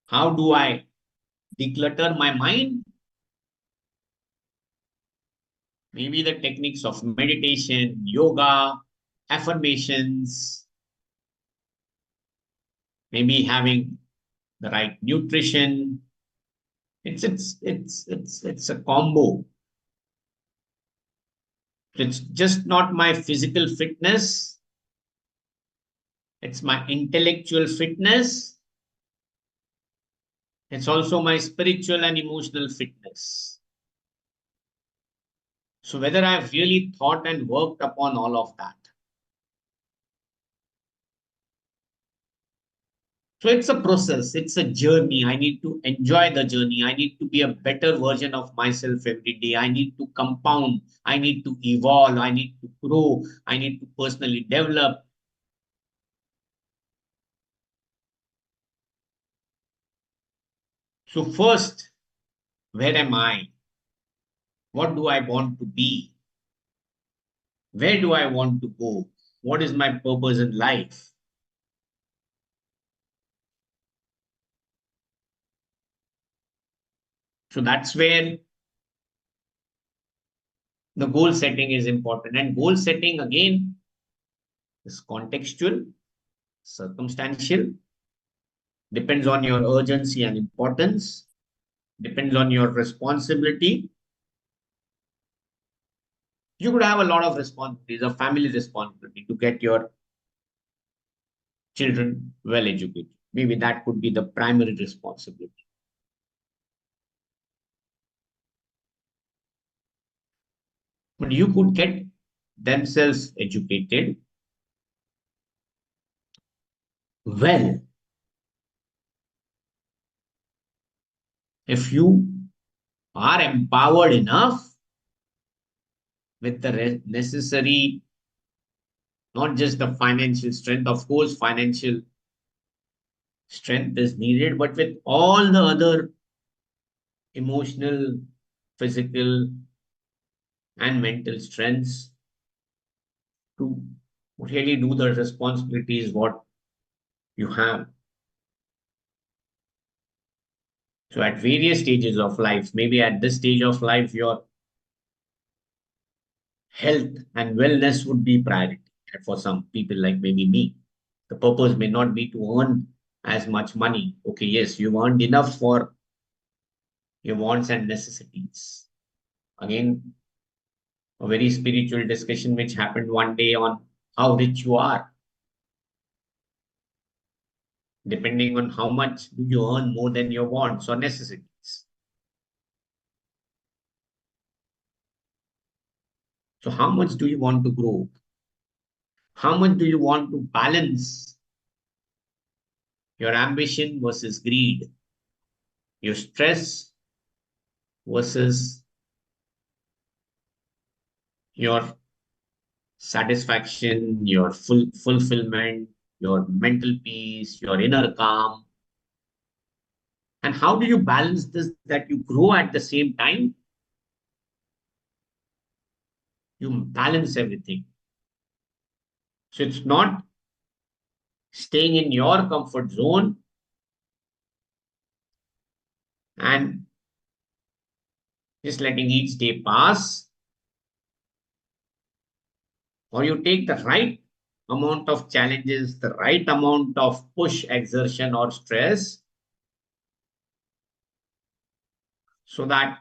How do I declutter my mind? Maybe the techniques of meditation, yoga, affirmations, maybe having the right nutrition. It's a combo. It's just not my physical fitness, it's my intellectual fitness. It's also my spiritual and emotional fitness. So whether I've really thought and worked upon all of that. So it's a process, it's a journey. I need to enjoy the journey. I need to be a better version of myself every day. I need to compound. I need to evolve. I need to grow. I need to personally develop. So first, where am I? What do I want to be? Where do I want to go? What is my purpose in life? So that's where the goal setting is important. And goal setting again is contextual, circumstantial, depends on your urgency and importance, depends on your responsibility. You could have a lot of responsibilities, a family responsibility to get your children well educated. Maybe that could be the primary responsibility. But you could get themselves educated well if you are empowered enough with the necessary, not just the financial strength, of course, financial strength is needed, but with all the other emotional, physical, and mental strengths to really do the responsibilities what you have. So at various stages of life, maybe at this stage of life, your health and wellness would be priority. And for some people like maybe me, the purpose may not be to earn as much money. Okay, yes, you've earned enough for your wants and necessities. Again, a very spiritual discussion which happened one day on how rich you are. Depending on how much do you earn more than your wants or necessities. So how much do you want to grow? How much do you want to balance your ambition versus greed, your stress versus your satisfaction, your fulfillment, your mental peace, your inner calm? And how do you balance this that you grow at the same time? You balance everything. So it's not staying in your comfort zone and just letting each day pass, or you take the right amount of challenges, the right amount of push, exertion, or stress so that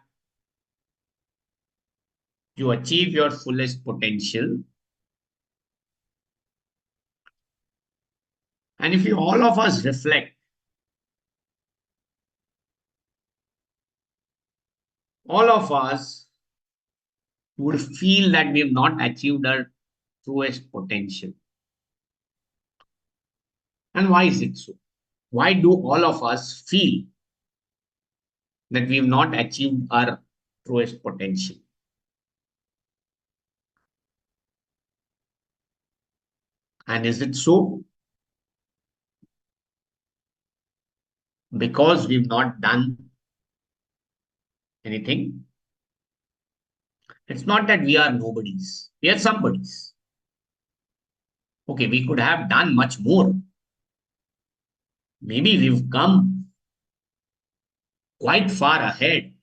you achieve your fullest potential. And if you all of us reflect all of us would feel that we have not achieved our truest potential. And why is it so? Why do all of us feel that we have not achieved our truest potential? And is it so? Because we've not done anything? It's not that we are nobodies. We are somebodies. Okay, we could have done much more. Maybe we've come quite far ahead.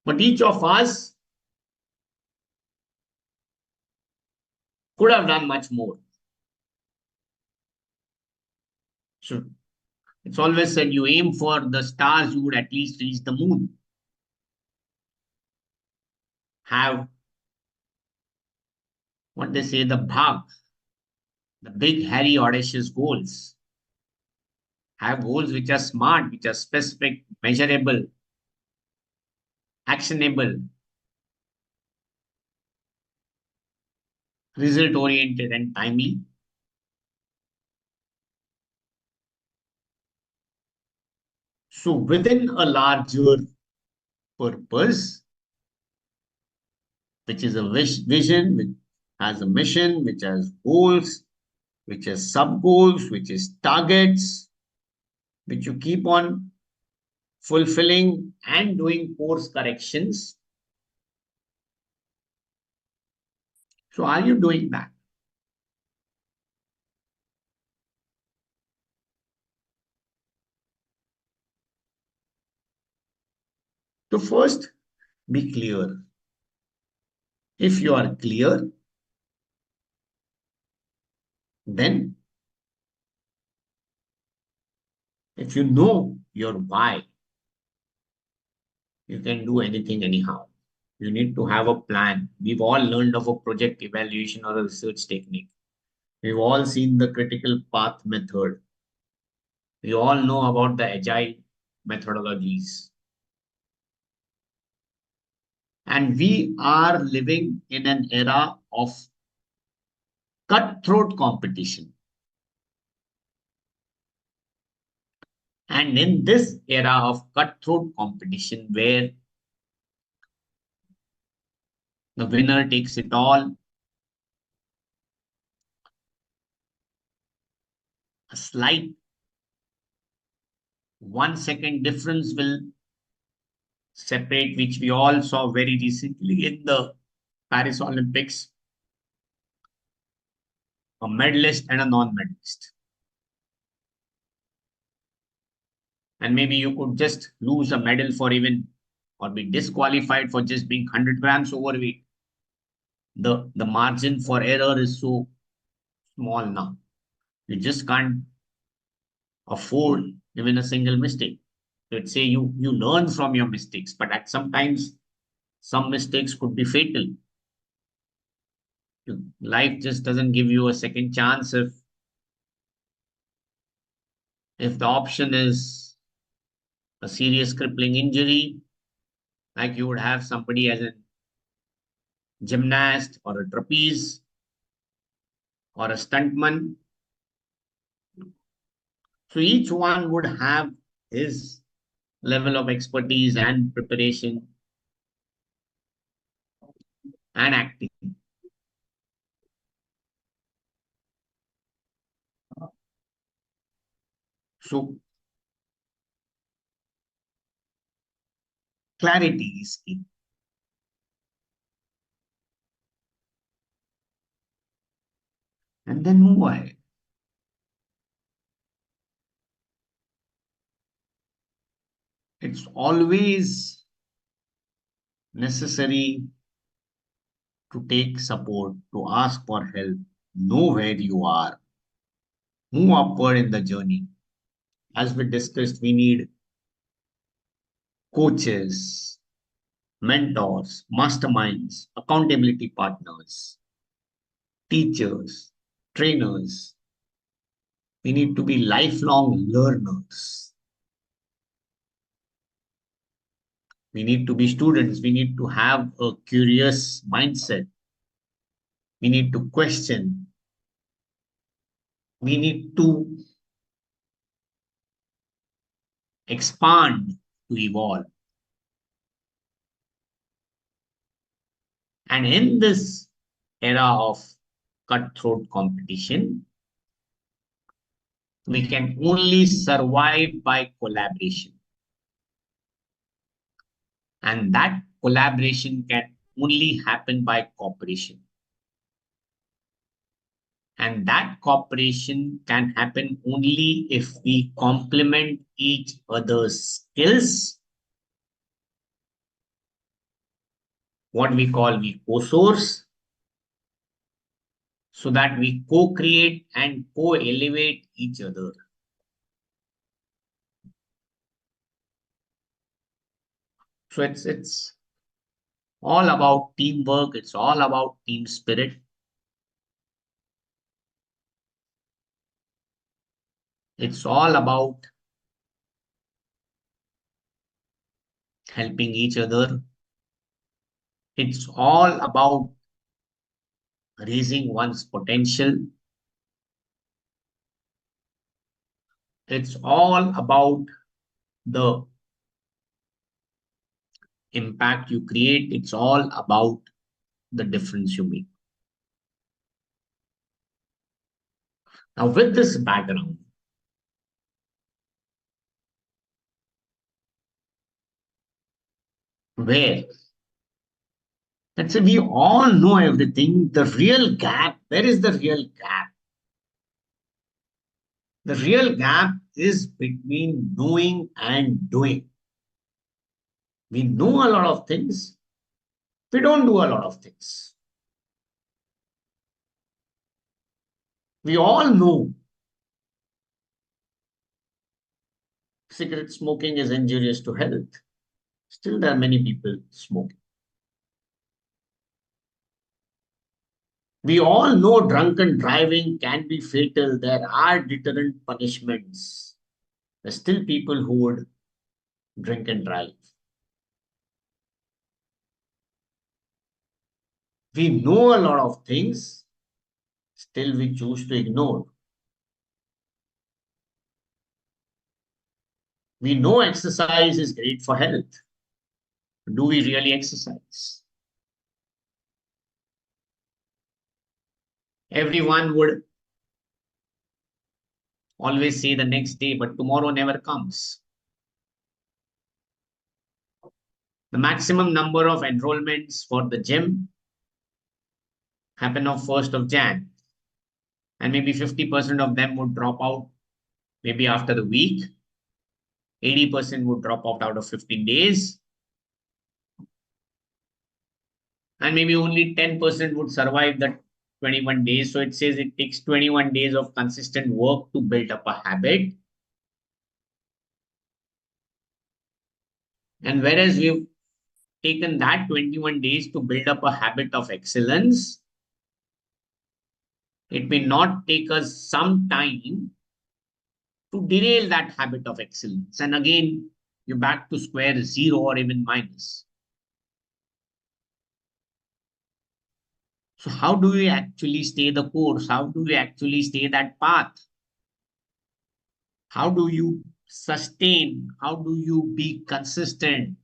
But each of us could have done much more. So it's always said you aim for the stars, you would at least reach the moon. Have what they say, the bhag, the big, hairy, audacious goals. Have goals which are smart, which are specific, measurable, actionable, result oriented, and timely. So within a larger purpose, which is a vision, which has a mission, which has goals, which has sub goals, which is targets, which you keep on fulfilling and doing course corrections. So are you doing that? So first, be clear. If you are clear, then if you know your why, you can do anything anyhow. You need to have a plan. We've all learned of a project evaluation or a research technique. We've all seen the critical path method. We all know about the agile methodologies. And we are living in an era of cutthroat competition. And in this era of cutthroat competition, where the winner takes it all, a slight 1 second difference will separate, which we all saw very recently in the Paris Olympics, a medalist and a non-medalist. And maybe you could just lose a medal for even, or be disqualified for just being 100 grams overweight. The margin for error is so small now. You just can't afford even a single mistake. Let's say you learn from your mistakes, but at sometimes some mistakes could be fatal. Life just doesn't give you a second chance if the option is a serious crippling injury, like you would have somebody as a gymnast or a trapeze or a stuntman. So each one would have his level of expertise and preparation and acting. So clarity is key. And then move ahead. It's always necessary to take support, to ask for help, know where you are, move upward in the journey. As we discussed, we need coaches, mentors, masterminds, accountability partners, teachers, trainers. We need to be lifelong learners. We need to be students. We need to have a curious mindset. We need to question. We need to expand, to evolve. And in this era of cutthroat competition, we can only survive by collaboration. And that collaboration can only happen by cooperation. And that cooperation can happen only if we complement each other's skills, what we call we co-source, so that we co-create and co-elevate each other. So it's all about teamwork. It's all about team spirit. It's all about helping each other. It's all about raising one's potential. It's all about the impact you create. It's all about the difference you make. Now, with this background, where let's say we all know everything, the real gap, where is the real gap? The real gap is between knowing and doing. We know a lot of things. We don't do a lot of things. We all know cigarette smoking is injurious to health. Still, there are many people smoking. We all know drunken driving can be fatal. There are deterrent punishments. There are still people who would drink and drive. We know a lot of things, still we choose to ignore. We know exercise is great for health. Do we really exercise? Everyone would always say the next day, but tomorrow never comes. The maximum number of enrollments for the gym happen on 1st of Jan. And maybe 50% of them would drop out maybe after the week. 80% would drop out of 15 days. And maybe only 10% would survive the 21 days. So it says it takes 21 days of consistent work to build up a habit. And whereas we've taken that 21 days to build up a habit of excellence, it may not take us some time to derail that habit of excellence. And again, you're back to square zero or even minus. So how do we actually stay the course? How do we actually stay that path? How do you sustain? How do you be consistent?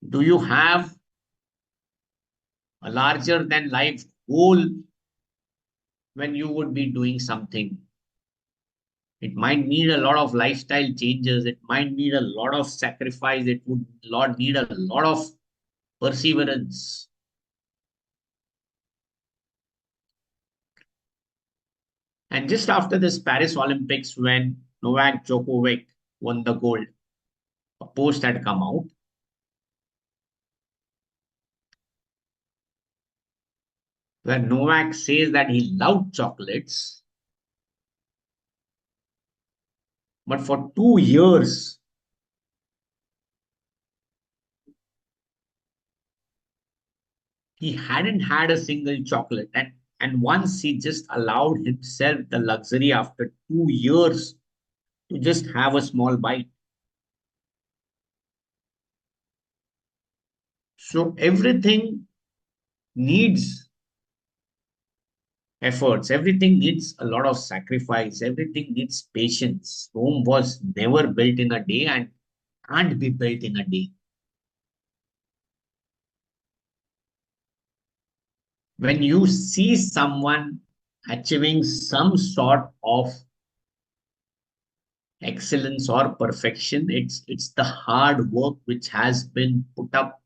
Do you have a larger than life goal when you would be doing something? It might need a lot of lifestyle changes. It might need a lot of sacrifice. It would need a lot of perseverance. And just after this Paris Olympics, when Novak Djokovic won the gold, a post had come out where Novak says that he loved chocolates, but for 2 years, he hadn't had a single chocolate. And once he just allowed himself the luxury after 2 years to just have a small bite. So everything needs efforts, everything needs a lot of sacrifice, everything needs patience. Rome was never built in a day and can't be built in a day. When you see someone achieving some sort of excellence or perfection, it's the hard work which has been put up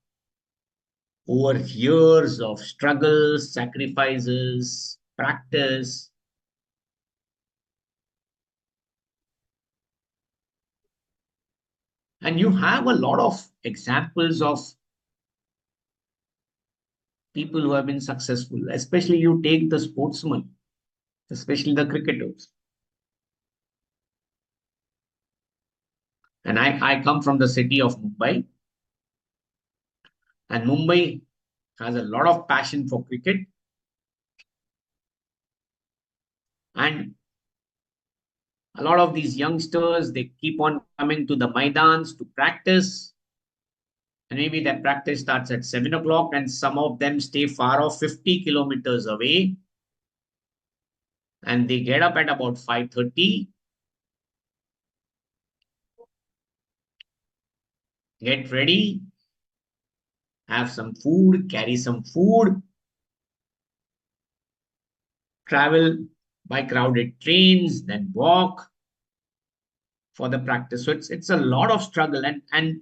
over years of struggles, sacrifices, practice. And you have a lot of examples of people who have been successful, especially you take the sportsmen, especially the cricketers. And I come from the city of Mumbai, and Mumbai has a lot of passion for cricket. And a lot of these youngsters, they keep on coming to the Maidans to practice. And maybe that practice starts at 7 o'clock, and some of them stay far off 50 kilometers away. And they get up at about 5:30, get ready, have some food, carry some food, travel by crowded trains, then walk for the practice. So it's a lot of struggle, and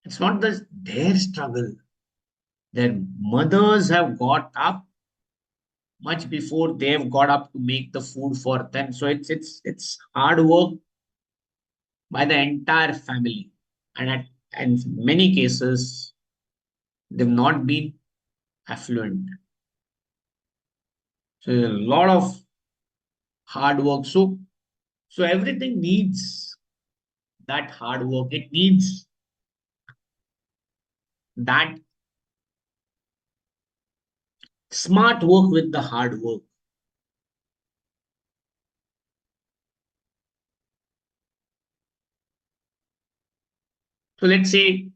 it's not their struggle. Their mothers have got up much before they've got up to make the food for them. So it's hard work by the entire family. And in many cases, they've not been affluent. So a lot of hard work. So everything needs that hard work. It needs that smart work with the hard work. So let's say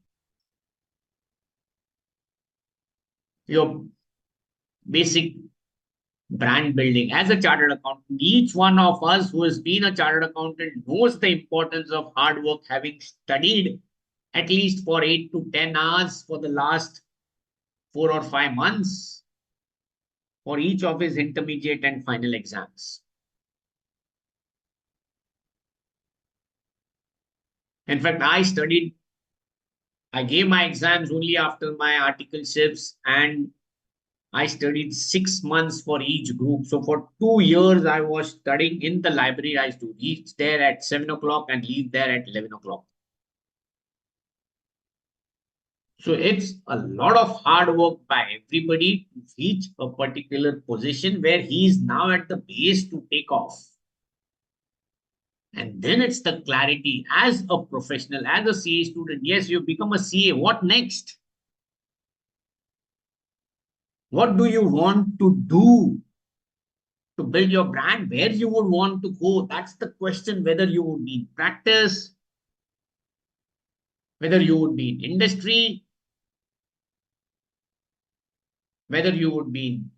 your basic brand building as a chartered accountant. Each one of us who has been a chartered accountant knows the importance of hard work, having studied at least for 8 to 10 hours for the last 4 or 5 months for each of his intermediate and final exams. In fact, I gave my exams only after my articleships, and I studied 6 months for each group. So for 2 years, I was studying in the library. I used to reach there at 7 o'clock and leave there at 11 o'clock. So it's a lot of hard work by everybody to reach a particular position where he is now at the base to take off. And then it's the clarity as a professional, as a CA student. Yes, you become a CA. What next? What do you want to do to build your brand? Where you would want to go? That's the question. Whether you would be in practice, whether you would be in industry, whether you would be in,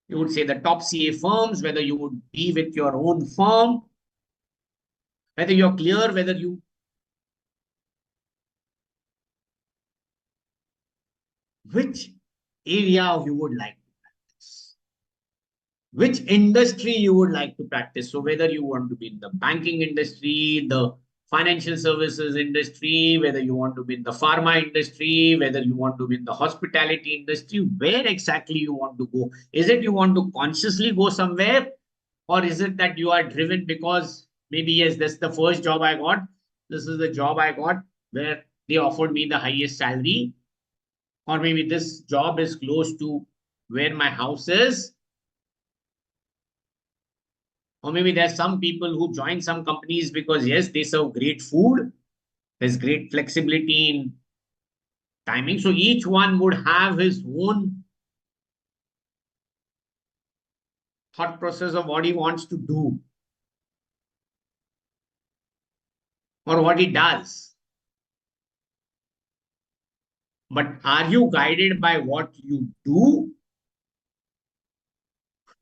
you would say, the top CA firms, whether you would be with your own firm, whether you're clear, whether you which area you would like to practice, which industry you would like to practice. So whether you want to be in the banking industry, the financial services industry, whether you want to be in the pharma industry, whether you want to be in the hospitality industry, where exactly you want to go. Is it you want to consciously go somewhere, or is it that you are driven because maybe, yes, that's the first job I got. This is the job I got where they offered me the highest salary, or maybe this job is close to where my house is. Or maybe there's some people who join some companies because, yes, they serve great food. There's great flexibility in timing. So each one would have his own thought process of what he wants to do. or what he does. But are you guided by what you do?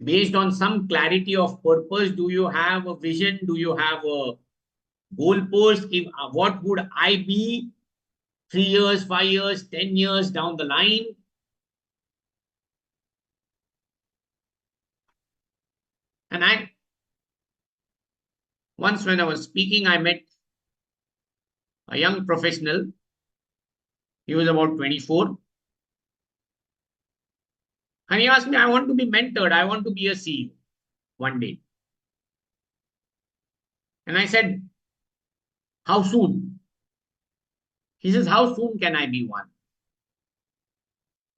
Based on some clarity of purpose, do you have a vision? Do you have a goalpost? What would I be 3 years, 5 years, 10 years down the line? And once when I was speaking, I met a young professional. He was about 24. And he asked me, I want to be mentored. I want to be a CEO one day. And I said, how soon? He says, how soon can I be one?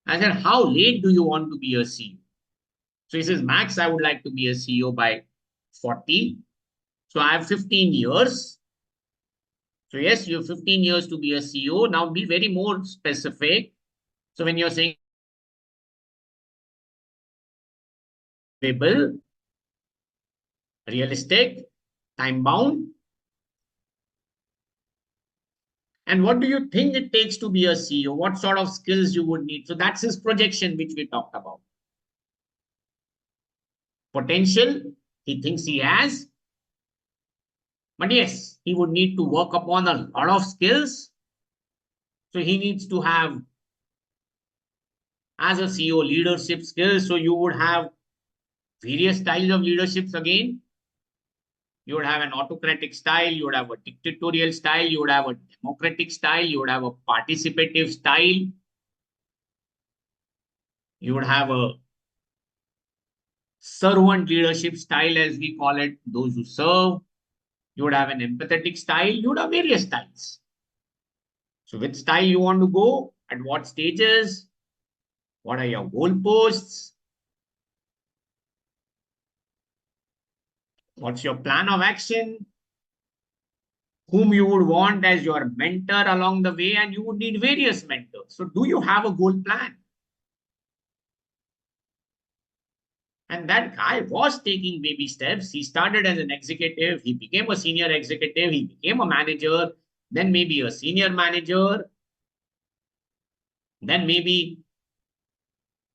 I said, how late do you want to be a CEO? So he says, max, I would like to be a CEO by 40. So I have 15 years. So yes, you have 15 years to be a CEO. Now be very more specific. So when you're saying available, realistic, time bound, and what do you think it takes to be a CEO? What sort of skills you would need? So that's his projection, which we talked about. Potential, he thinks he has. But yes, he would need to work upon a lot of skills. So he needs to have, as a CEO, leadership skills. So you would have various styles of leaderships again. You would have an autocratic style, you would have a dictatorial style, you would have a democratic style, you would have a participative style, you would have a servant leadership style, as we call it, those who serve. You would have an empathetic style, you would have various styles. So which style you want to go, at what stages, what are your goalposts, what's your plan of action, whom you would want as your mentor along the way, and you would need various mentors. So do you have a goal plan? And that guy was taking baby steps. He started as an executive, he became a senior executive, he became a manager, then maybe a senior manager, then maybe,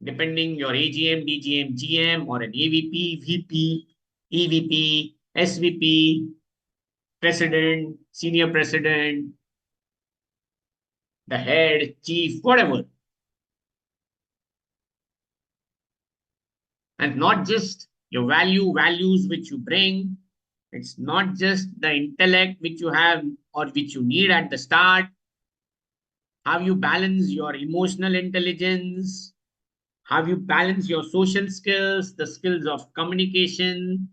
depending your AGM, DGM, GM, or an AVP, VP, EVP, SVP, president, senior president, the head, chief, whatever. And not just your values which you bring. It's not just the intellect which you have or which you need at the start. How you balance your emotional intelligence, how you balance your social skills, the skills of communication,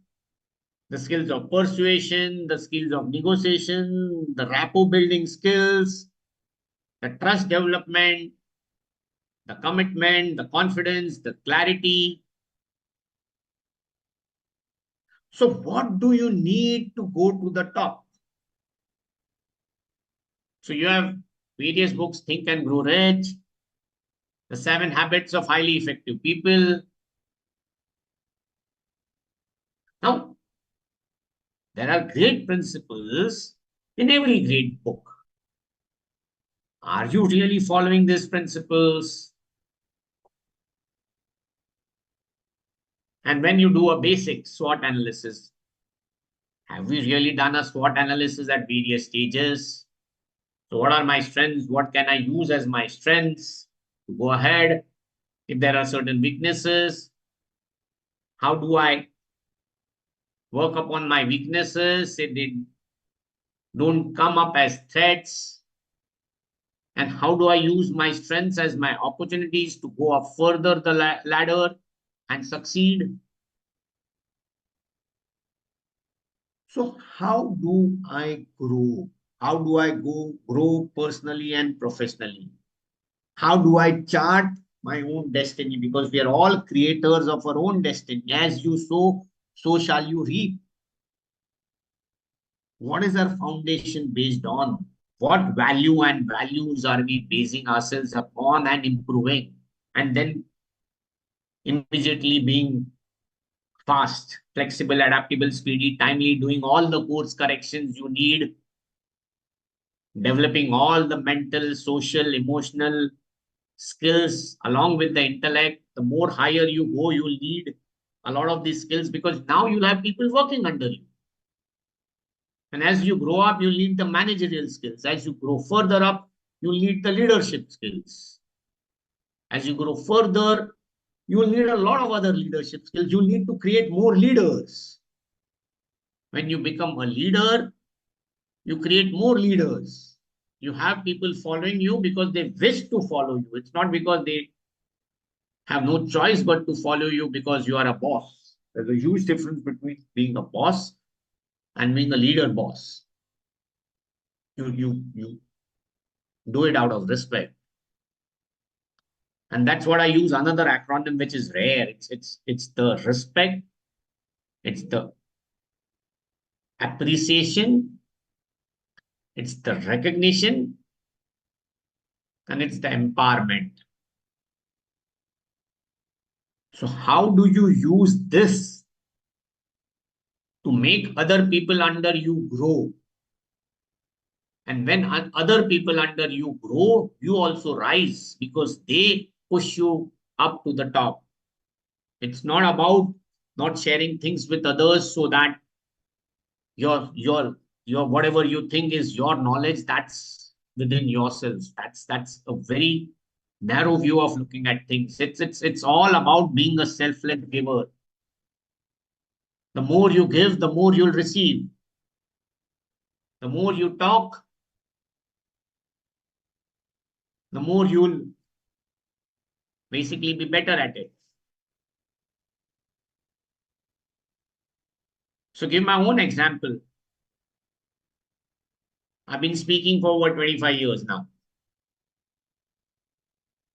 the skills of persuasion, the skills of negotiation, the rapport building skills, the trust development, the commitment, the confidence, the clarity. So what do you need to go to the top? So you have various books, Think and Grow Rich, The 7 Habits of Highly Effective People. Now, there are great principles in every great book. Are you really following these principles? And when you do a basic SWOT analysis, have we really done a SWOT analysis at various stages? So what are my strengths? What can I use as my strengths to go ahead? If there are certain weaknesses, how do I work upon my weaknesses if they don't come up as threats? And how do I use my strengths as my opportunities to go up further the ladder and succeed? So how do I grow? How do I grow personally and professionally? How do I chart my own destiny? Because we are all creators of our own destiny. As you sow, so shall you reap. What is our foundation based on? What value and values are we basing ourselves upon and improving? And then immediately being fast, flexible, adaptable, speedy, timely, doing all the course corrections you need developing all the mental, social, emotional skills along with the intellect. The more higher you go, you'll need a lot of these skills because now you'll have people working under you. And as you grow up, you'll need the managerial skills. As you grow further up, you'll need the leadership skills. As you grow further, you will need a lot of other leadership skills. You'll need to create more leaders. When you become a leader, you create more leaders. You have people following you because they wish to follow you. It's not because they have no choice but to follow you because you are a boss. There's a huge difference between being a boss and being a leader boss. You do it out of respect. And that's what I use another acronym which is rare. It's the respect, it's the appreciation, it's the recognition, and it's the empowerment. So how do you use this to make other people under you grow? And when other people under you grow, you also rise because they push you up to the top. It's not about not sharing things with others so that your whatever you think is your knowledge, that's within yourselves. That's a very narrow view of looking at things. It's all about being a selfless giver. The more you give, the more you'll receive. The more you talk, the more you'll basically be better at it. So give my own example. I've been speaking for over 25 years now.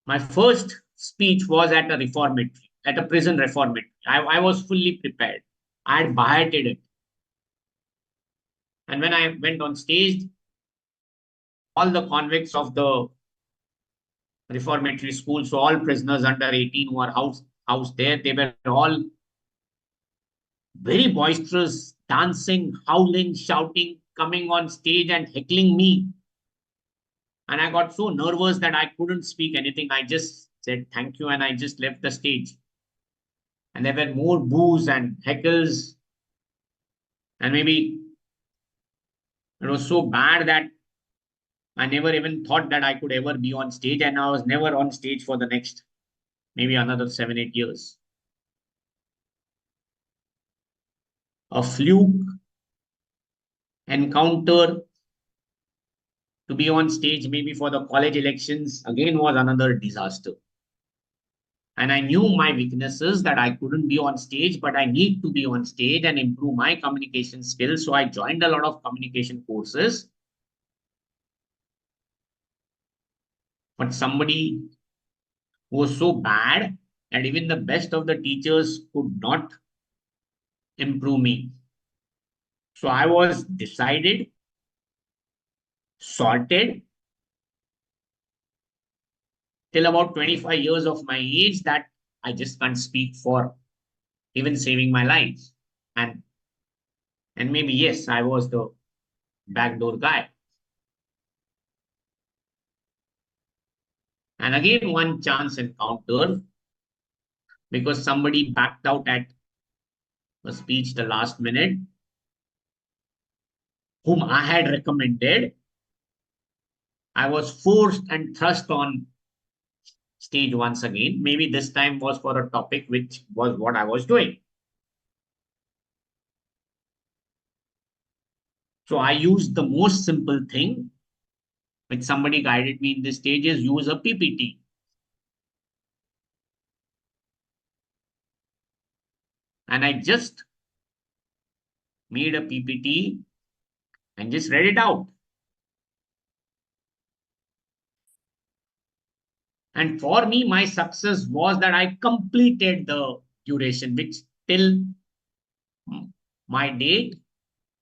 My first speech was at a reformatory, at a prison reformatory. I was fully prepared. I had bioted it. And when I went on stage, all the convicts of the reformatory school, so all prisoners under 18 who are housed there, they were all very boisterous, dancing, howling, shouting, coming on stage and heckling me. And I got so nervous that I couldn't speak anything. I just said thank you and I just left the stage. And there were more boos and heckles. And maybe it was so bad that I never even thought that I could ever be on stage. And I was never on stage for the next maybe another 7-8 years. A fluke encounter to be on stage maybe for the college elections again was another disaster. And I knew my weaknesses that I couldn't be on stage, but I need to be on stage and improve my communication skills. So I joined a lot of communication courses. But somebody who was so bad that even the best of the teachers could not improve me. So I was decided, sorted, till about 25 years of my age that I just can't speak for even saving my life. And maybe, yes, I was the backdoor guy. And again, one chance encounter because somebody backed out at a speech the last minute, whom I had recommended. I was forced and thrust on stage once again. Maybe this time was for a topic which was what I was doing. So I used the most simple thing which somebody guided me in this stage is use a PPT. And I just made a PPT and just read it out. And for me, my success was that I completed the duration, which till my date,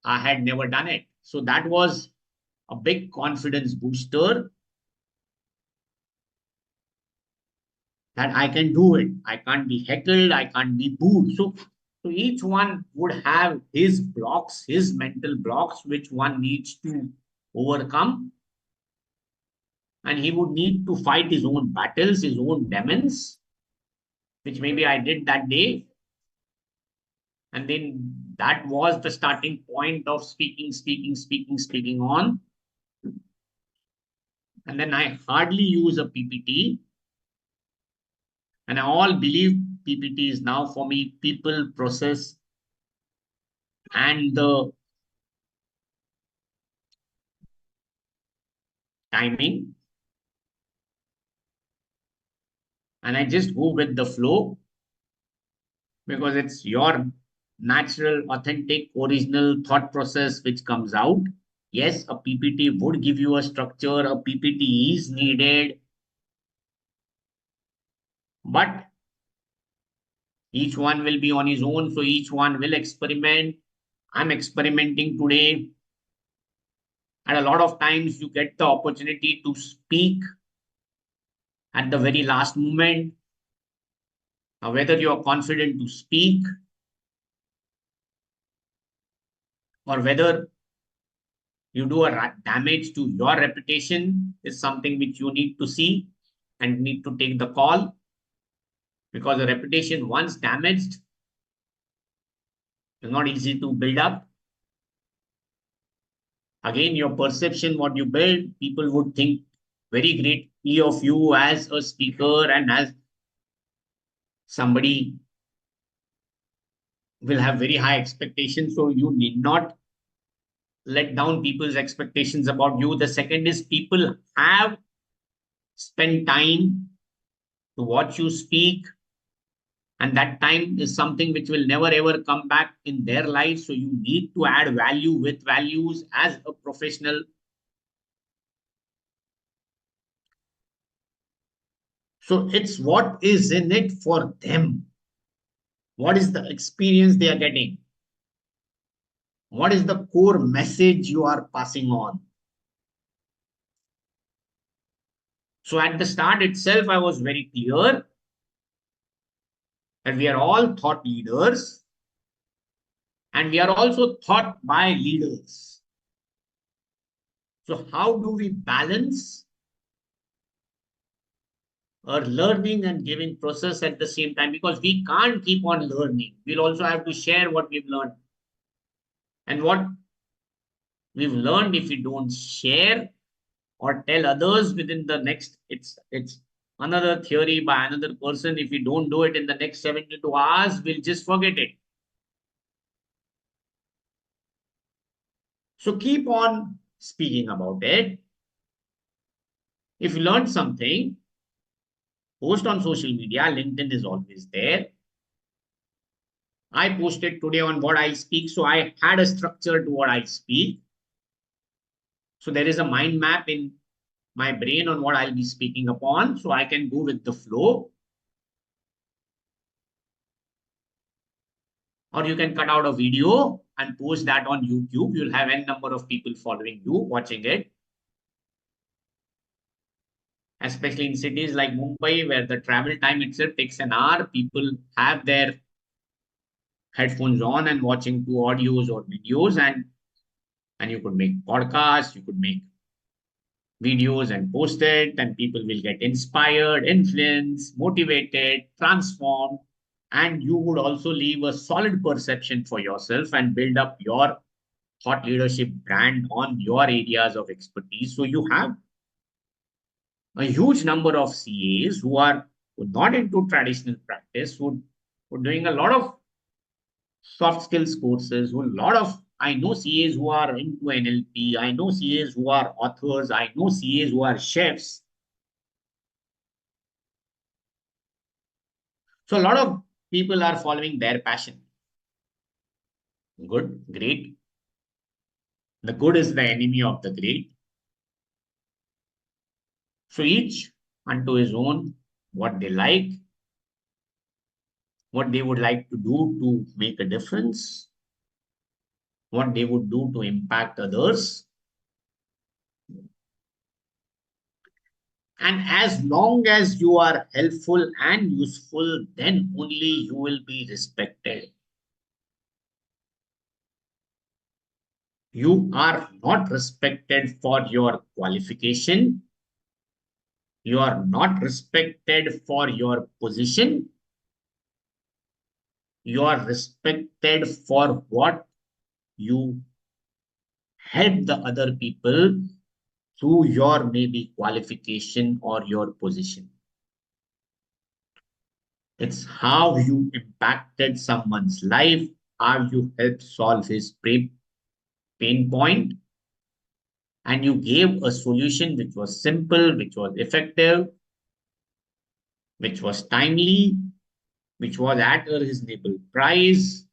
I had never done it. So that was a big confidence booster that I can do it. I can't be heckled. I can't be booed. So each one would have his blocks, his mental blocks, which one needs to overcome. and he would need to fight his own battles, his own demons, which maybe I did that day. And then that was the starting point of speaking on. And then I hardly use a PPT. And I all believe PPT is now for me people, process, and the timing. And I just go with the flow because it's your natural, authentic, original thought process which comes out. Yes, a PPT would give you a structure, a PPT is needed, but each one will be on his own, so each one will experiment. I'm experimenting today. And a lot of times you get the opportunity to speak at the very last moment. Now, whether you are confident to speak or whether you do a damage to your reputation is something which you need to see and need to take the call, because a reputation once damaged is not easy to build up. Again, your perception, what you build, people would think very greatly of you as a speaker and as somebody will have very high expectations. So you need not let down people's expectations about you. The second is people have spent time to watch you speak, and that time is something which will never ever come back in their life. So you need to add value with values as a professional. So it's what is in it for them. What is the experience they are getting? What is the core message you are passing on? So at the start itself, I was very clear that we are all thought leaders and we are also taught by leaders. So how do we balance our learning and giving process at the same time? Because we can't keep on learning. We'll also have to share what we've learned. And what we've learned, if we don't share or tell others within the next, it's another theory by another person. If we don't do it in the next 72 hours, we'll just forget it. So keep on speaking about it. If you learned something, post on social media. LinkedIn is always there. I posted today on what I speak. So I had a structure to what I speak. So there is a mind map in my brain on what I'll be speaking upon. So I can go with the flow. Or you can cut out a video and post that on YouTube. You'll have n number of people following you, watching it. Especially in cities like Mumbai, where the travel time itself takes an hour, people have their headphones on and watching 2 audios or videos, and you could make podcasts, you could make videos and post it, and people will get inspired, influenced, motivated, transformed, and you would also leave a solid perception for yourself and build up your thought leadership brand on your areas of expertise. So you have a huge number of CAs who are not into traditional practice, who are doing a lot of soft skills courses, I know CAs who are into NLP, I know CAs who are authors, I know CAs who are chefs. So a lot of people are following their passion. Good, great. The good is the enemy of the great. So each unto his own, what they like, what they would like to do to make a difference, what they would do to impact others. And as long as you are helpful and useful, then only you will be respected. You are not respected for your qualification. You are not respected for your position. You are respected for what you help the other people through your maybe qualification or your position. It's how you impacted someone's life, how you helped solve his pain point, and you gave a solution which was simple, which was effective, which was timely, which was at a reasonable price,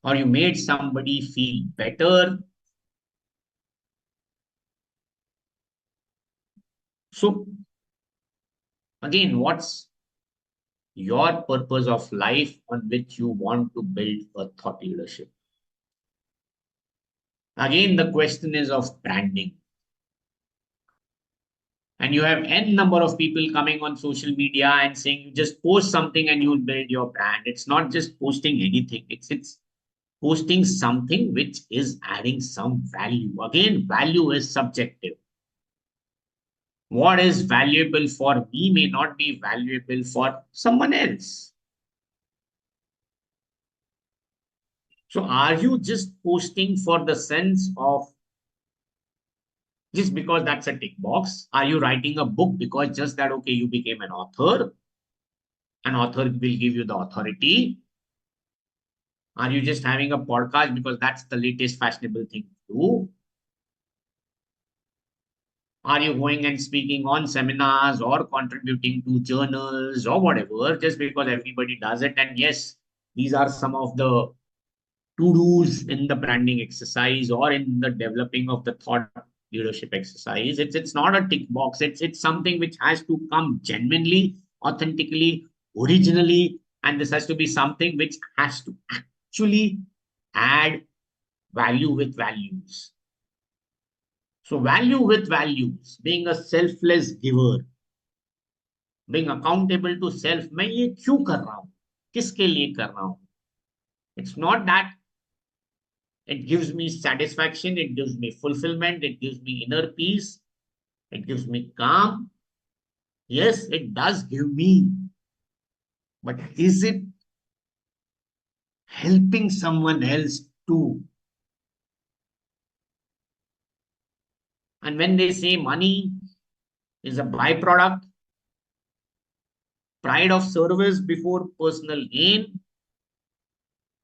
or you made somebody feel better. So again, what's your purpose of life on which you want to build a thought leadership? Again, the question is of branding. And you have n number of people coming on social media and saying you just post something and you'll build your brand. It's not just posting anything. It's posting something which is adding some value. Again, value is subjective. What is valuable for me may not be valuable for someone else. So are you just posting for the sense of just because that's a tick box? Are you writing a book because just that, okay, you became an author? An author will give you the authority. Are you just having a podcast because that's the latest fashionable thing to do? Are you going and speaking on seminars or contributing to journals or whatever just because everybody does it? And yes, these are some of the to-dos in the branding exercise or in the developing of the thought leadership exercise. It's not a tick box. It's something which has to come genuinely, authentically, originally, and this has to be something which has to actually add value with values. So value with values, being a selfless giver, being accountable to self. मैं ये क्यों कर रहा हूँ? किसके लिए कर रहा हूँ? It's not that it gives me satisfaction, it gives me fulfillment, it gives me inner peace, it gives me calm. Yes, it does give me. But is it helping someone else too? And when they say money is a byproduct, pride of service before personal gain,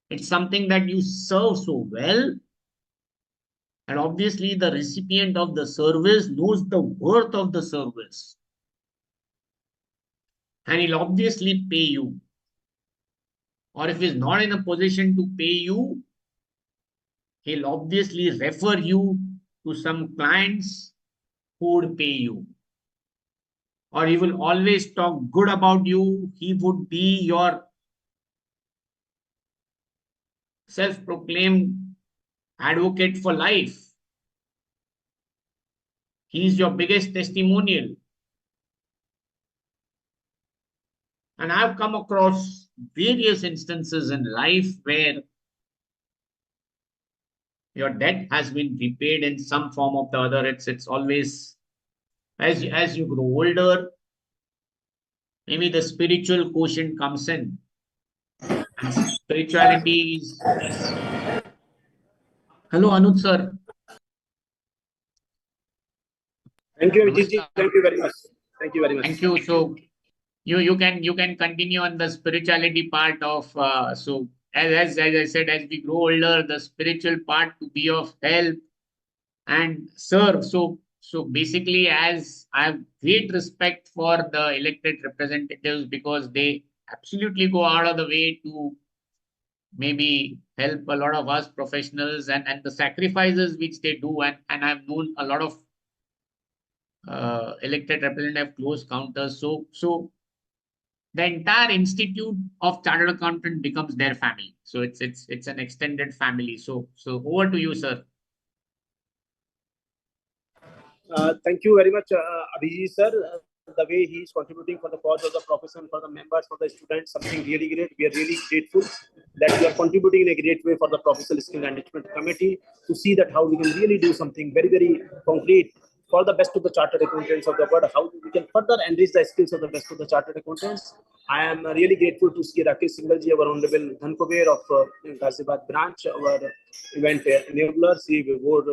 it's something that you serve so well. And obviously, the recipient of the service knows the worth of the service. And he'll obviously pay you. Or if he's not in a position to pay you, he'll obviously refer you to some clients who would pay you. Or he will always talk good about you. He would be your self-proclaimed advocate for life. He is your biggest testimonial. And I've come across various instances in life where your debt has been repaid in some form or the other. It's always, as you grow older, maybe the spiritual quotient comes in. And spirituality is... Hello, Anuj sir.
Thank you, Vijay. Thank you very much. Thank you very much.
Thank you. So you can continue on the spirituality part of so as I said, as we grow older, the spiritual part to be of help and serve. So basically, as I have great respect for the elected representatives because they absolutely go out of the way to maybe help a lot of us professionals and the sacrifices which they do. And I've known a lot of elected representative close counters. So the entire institute of chartered accountant becomes their family. So it's an extended family. So over to you, sir.
Thank you very much, Abhijit sir. The way he is contributing for the cause of the profession, for the members, for the students, something really great. We are really grateful that you are contributing in a great way for the Professional Skill Enrichment Committee to see that how we can really do something very, very concrete for the best of the chartered accountants of the world, how we can further enrich the skills of the best of the chartered accountants. I am really grateful to see Rakesh Singhal ji, our Honorable Dhankuber of Ghaziabad branch, our event enabler, Sri Vibhor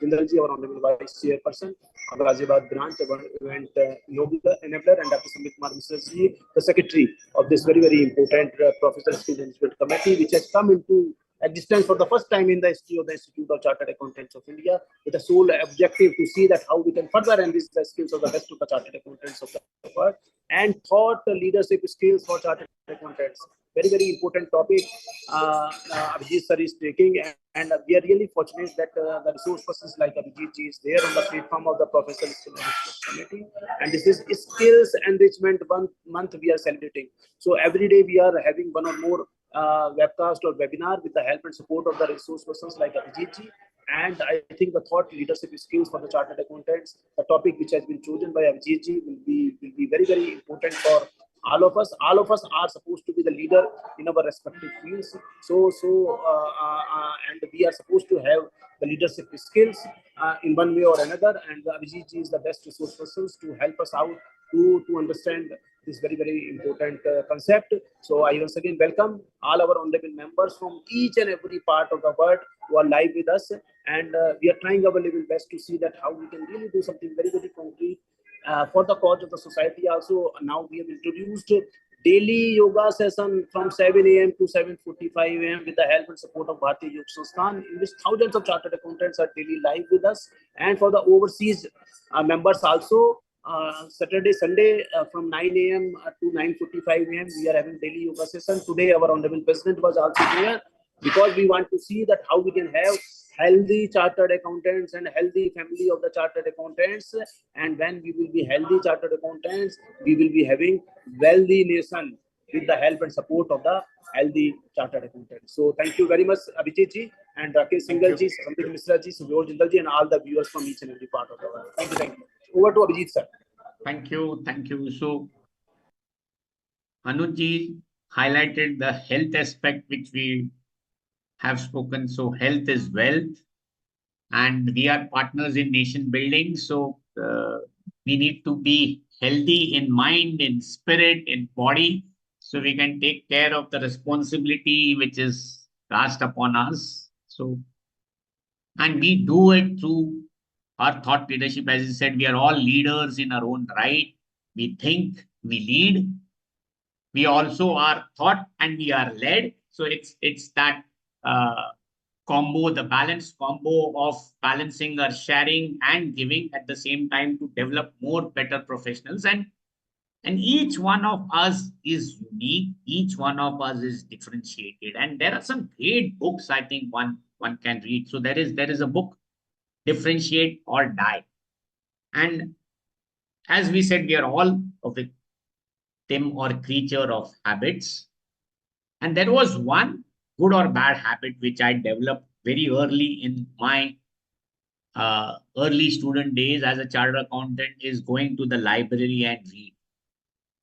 Jindal ji, our Honorable Vice Chairperson of Ghaziabad branch, our event enabler, and Dr. Samit Kumar Misra ji, the Secretary of this very, very important Professional Skill Management Committee, which has come into existence for the first time in the history of the Institute of Chartered Accountants of India, with the sole objective to see that how we can further enrich the skills of the best of the chartered accountants of the world, and thought leadership skills for chartered accountants. Very, very important topic Abhijit sir is taking, and we are really fortunate that the resource persons like Abhijit ji is there on the platform of the Professional Skill Management Committee, and this is skills enrichment month we are celebrating. So every day we are having one or more webcast or webinar with the help and support of the resource persons like Abhijit ji. And I think the thought leadership skills for the chartered accountants, the topic which has been chosen by Abhijit ji, will be very, very important for all of us. All of us are supposed to be the leader in our respective fields. And we are supposed to have the leadership skills in one way or another. And Abhijit ji is the best resource persons to help us out to understand this very, very important concept. So I once again welcome all our honorable members from each and every part of the world who are live with us, and we are trying our level best to see that how we can really do something very, very concrete for the cause of the society. Also, now we have introduced daily yoga session from 7 a.m. to 7:45 a.m. with the help and support of Bharatiya Yoga Sansthan, in which thousands of chartered accountants are daily live with us, and for the overseas members also. Saturday, Sunday from 9 a.m. to 9:45 a.m. we are having daily yoga session. Today our Honorable President was also here because we want to see that how we can have healthy chartered accountants and healthy family of the chartered accountants. And when we will be healthy chartered accountants, we will be having wealthy nation with the help and support of the healthy chartered accountants. So thank you very much, Abhijit ji and Rakesh Singhal ji, Samit Misra ji, Subhor Jindal ji, and all the viewers from each and every part of the world. Thank you, thank you. Over to Abhijit sir.
Thank you. Thank you. So, Anuj ji highlighted the health aspect which we have spoken. So, health is wealth, and we are partners in nation building. So, we need to be healthy in mind, in spirit, in body, so we can take care of the responsibility which is cast upon us. So, and we do it through our thought leadership. As you said, we are all leaders in our own right. We think, we lead. We also are thought and we are led. So it's that combo, the balanced combo of balancing or sharing and giving at the same time to develop more better professionals. And each one of us is unique. Each one of us is differentiated. And there are some great books I think one can read. So there is a book, Differentiate or Die. And as we said, we are all a victim or creature of habits. And there was one good or bad habit which I developed very early in my early student days as a chartered accountant, is going to the library and read.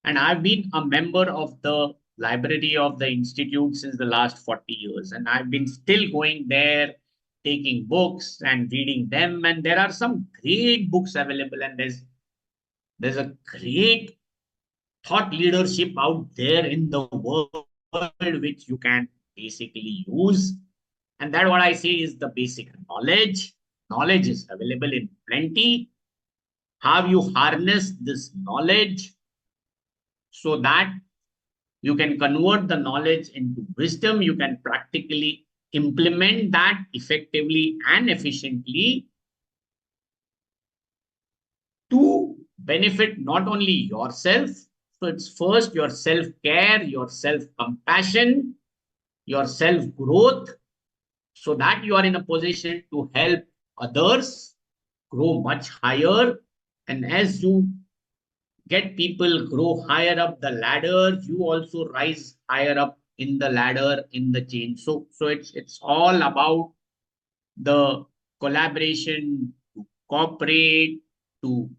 And I've been a member of the library of the institute since the last 40 years. And I've been still going there, taking books and reading them. And there are some great books available. And there's a great thought leadership out there in the world which you can basically use. And that what I say is the basic knowledge. Knowledge is available in plenty. How you harness this knowledge so that you can convert the knowledge into wisdom. You can practically implement that effectively and efficiently to benefit not only yourself. So it's first your self-care, your self-compassion, your self-growth, so that you are in a position to help others grow much higher. And as you get people grow higher up the ladder, you also rise higher up in the ladder, in the chain. So it's all about the collaboration, to cooperate, to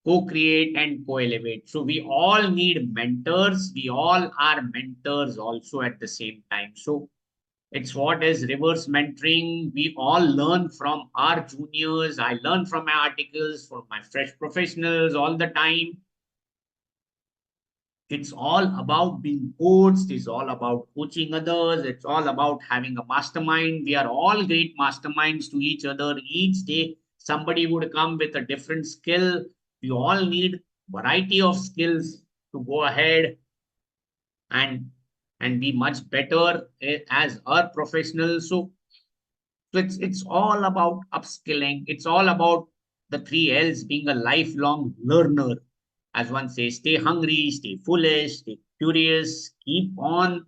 co-create and co-elevate. So we all need mentors. We all are mentors also at the same time. So It's what is reverse mentoring. We all learn from our juniors. I learn from my articles, from my fresh professionals all the time. It's all about being coached. It's all about coaching others. It's all about having a mastermind. We are all great masterminds to each other. Each day, somebody would come with a different skill. We all need variety of skills to go ahead and be much better as our professionals. So it's all about upskilling. It's all about the 3 L's, being a lifelong learner. As one says, stay hungry, stay foolish, stay curious, keep on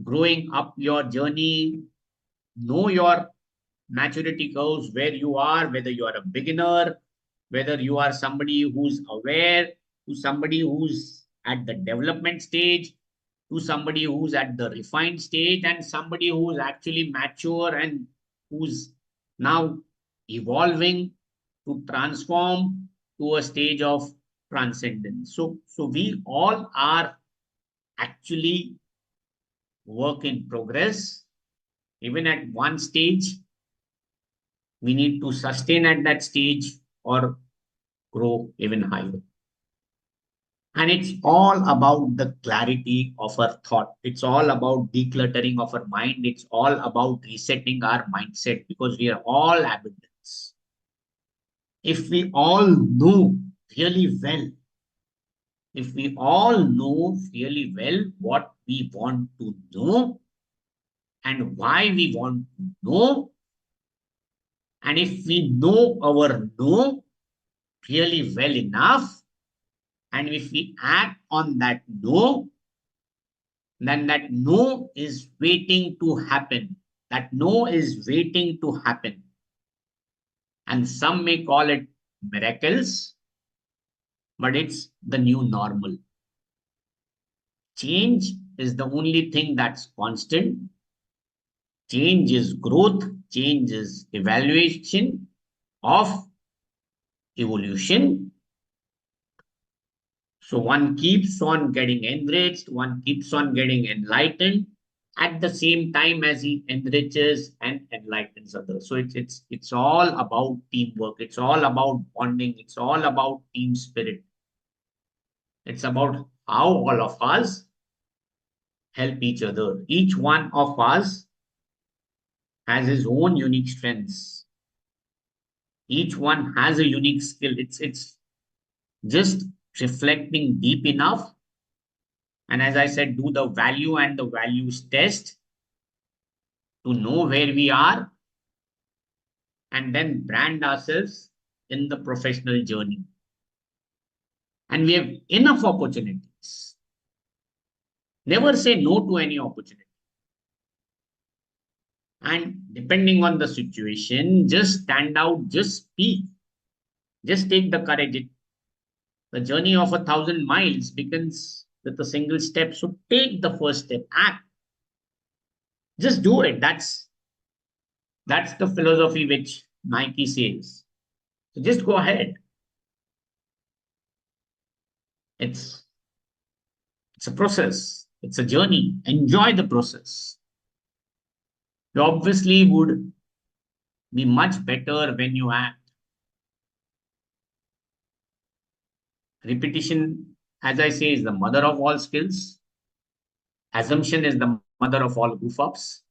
growing up your journey, know your maturity curves, where you are, whether you are a beginner, whether you are somebody who's aware, to somebody who's at the development stage, to somebody who's at the refined stage, and somebody who's actually mature and who's now evolving to transform to a stage of transcendence. So we all are actually work in progress. Even at one stage, we need to sustain at that stage or grow even higher. And it's all about the clarity of our thought. It's all about decluttering of our mind. It's all about resetting our mindset, because we are all abundance. If we all know really well, if we all know really well what we want to know and why we want to know, and if we know our know really well enough, and if we act on that no, then that no is waiting to happen. That no is waiting to happen. And some may call it miracles, but it's the new normal. Change is the only thing that's constant. Change is growth. Change is evaluation of evolution. So one keeps on getting enriched, one keeps on getting enlightened at the same time as he enriches and enlightens others. So it's all about teamwork. It's all about bonding. It's all about team spirit. It's about how all of us help each other. Each one of us has his own unique strengths. Each one has a unique skill. It's just reflecting deep enough. And as I said, do the value and the values test to know where we are, and then brand ourselves in the professional journey. And we have enough opportunities. Never say no to any opportunity. And depending on the situation, just stand out, just speak, just take the courage. The journey of 1,000 miles begins with a single step. So take the first step, act. Just do it. That's the philosophy which Nike says. So just go ahead. It's a process. It's a journey. Enjoy the process. You obviously would be much better when you act. Repetition, as I say, is the mother of all skills. Assumption is the mother of all goof-ups.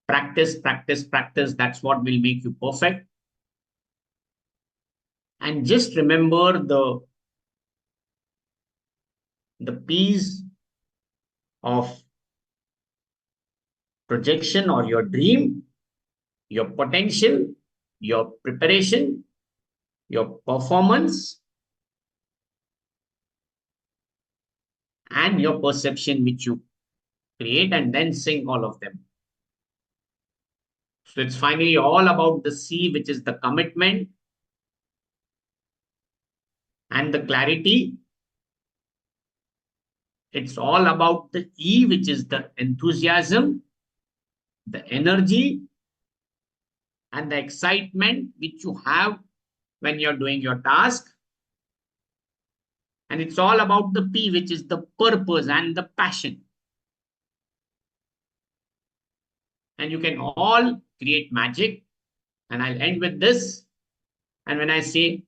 Practice, practice, practice. That's what will make you perfect. And just remember the P's of projection or your dream, your potential, your preparation, your performance, and your perception which you create, and then sync all of them. So it's finally all about the C, which is the commitment and the clarity. It's all about the E, which is the enthusiasm, the energy, and the excitement which you have when you're doing your task. And it's all about the P, which is the purpose and the passion. and you can all create magic. And I'll end with this. And when I say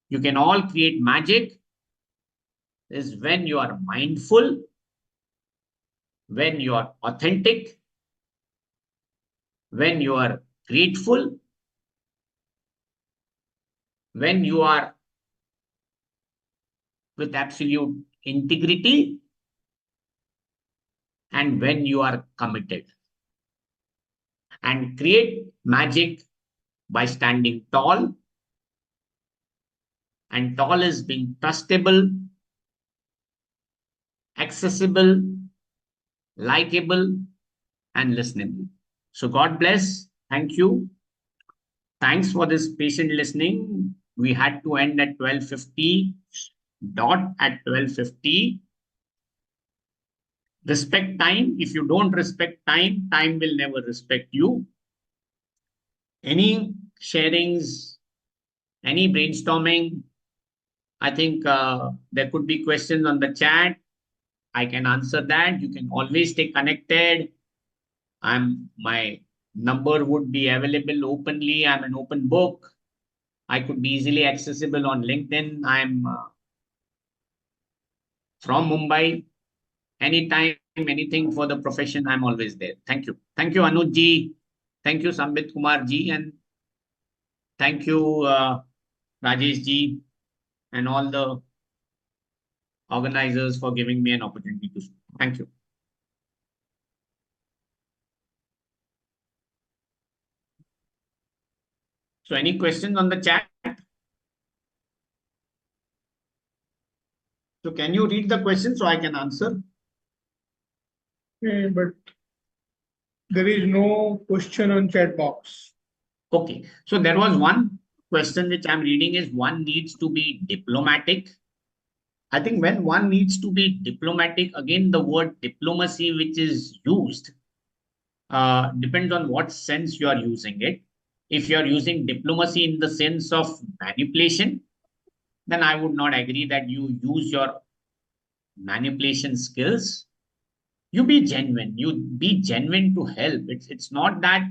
you can all create magic, is when you are mindful, when you are authentic, when you are grateful, when you are with absolute integrity, and when you are committed. And create magic by standing tall. And tall is being trustable, accessible, likable, and listenable. So God bless. Thank you. Thanks for this patient listening. We had to end at 12:50, dot at 12:50. Respect time. If you don't respect time, time will never respect you. Any sharings, any brainstorming, I think there could be questions on the chat. I can answer that. You can always stay connected. My number would be available openly. I'm an open book. I could be easily accessible on LinkedIn. I'm from Mumbai. Anytime, anything for the profession, I'm always there. Thank you. Thank you, Anuj ji. Thank you, Sambit Kumar ji. And thank you, Rajesh ji, and all the organizers for giving me an opportunity to speak. Thank you. So any questions on the chat? So can you read the question so I can answer?
But there is no question on chat box.
Okay. So there was one question which I'm reading is one needs to be diplomatic. I think when one needs to be diplomatic, again, the word diplomacy which is used depends on what sense you are using it. If you are using diplomacy in the sense of manipulation, then I would not agree that you use your manipulation skills. You be genuine. You be genuine to help. It's not that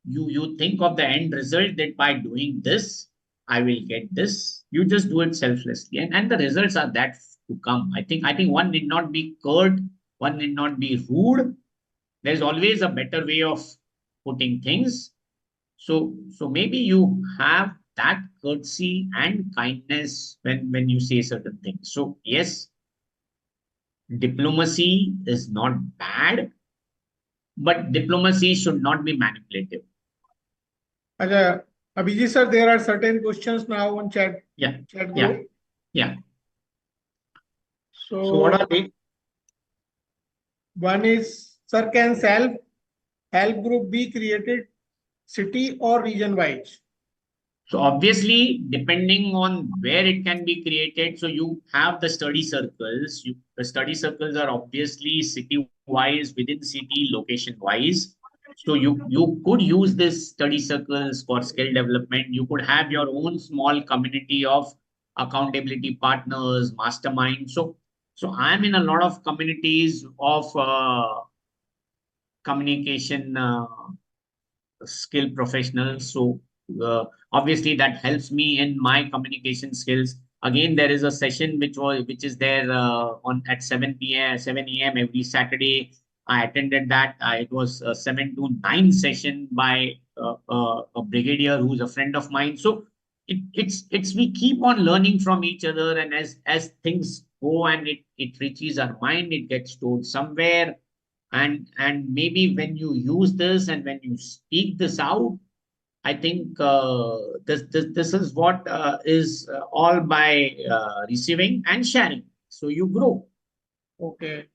you think of the end result that by doing this, I will get this. You just do it selflessly. And the results are that to come. I think one need not be curt, one need not be rude. There's always a better way of putting things. So maybe you have that courtesy and kindness when you say certain things. So yes, diplomacy is not bad, but diplomacy should not be manipulative.
Acha, Abhijit sir, there are certain questions now on chat.
Yeah.
Chat group.
Yeah. Yeah.
So
what are they?
One is, sir, can self-help group be created city or region wise?
So obviously, depending on where it can be created, so you have the study circles. The study circles are obviously city-wise, within city, location-wise. So you could use this study circles for skill development. You could have your own small community of accountability partners, mastermind. So I'm in a lot of communities of communication skill professionals. So obviously that helps me in my communication skills. Again, there is a session which is there on at 7 p.m. 7 a.m. every Saturday. I attended that. It was a 7 to 9 session by a brigadier who's a friend of mine. So it's we keep on learning from each other, and as things go and it reaches our mind, it gets stored somewhere. And maybe when you use this and when you speak this out, I think this is what is all by receiving and sharing. So you grow.
Okay.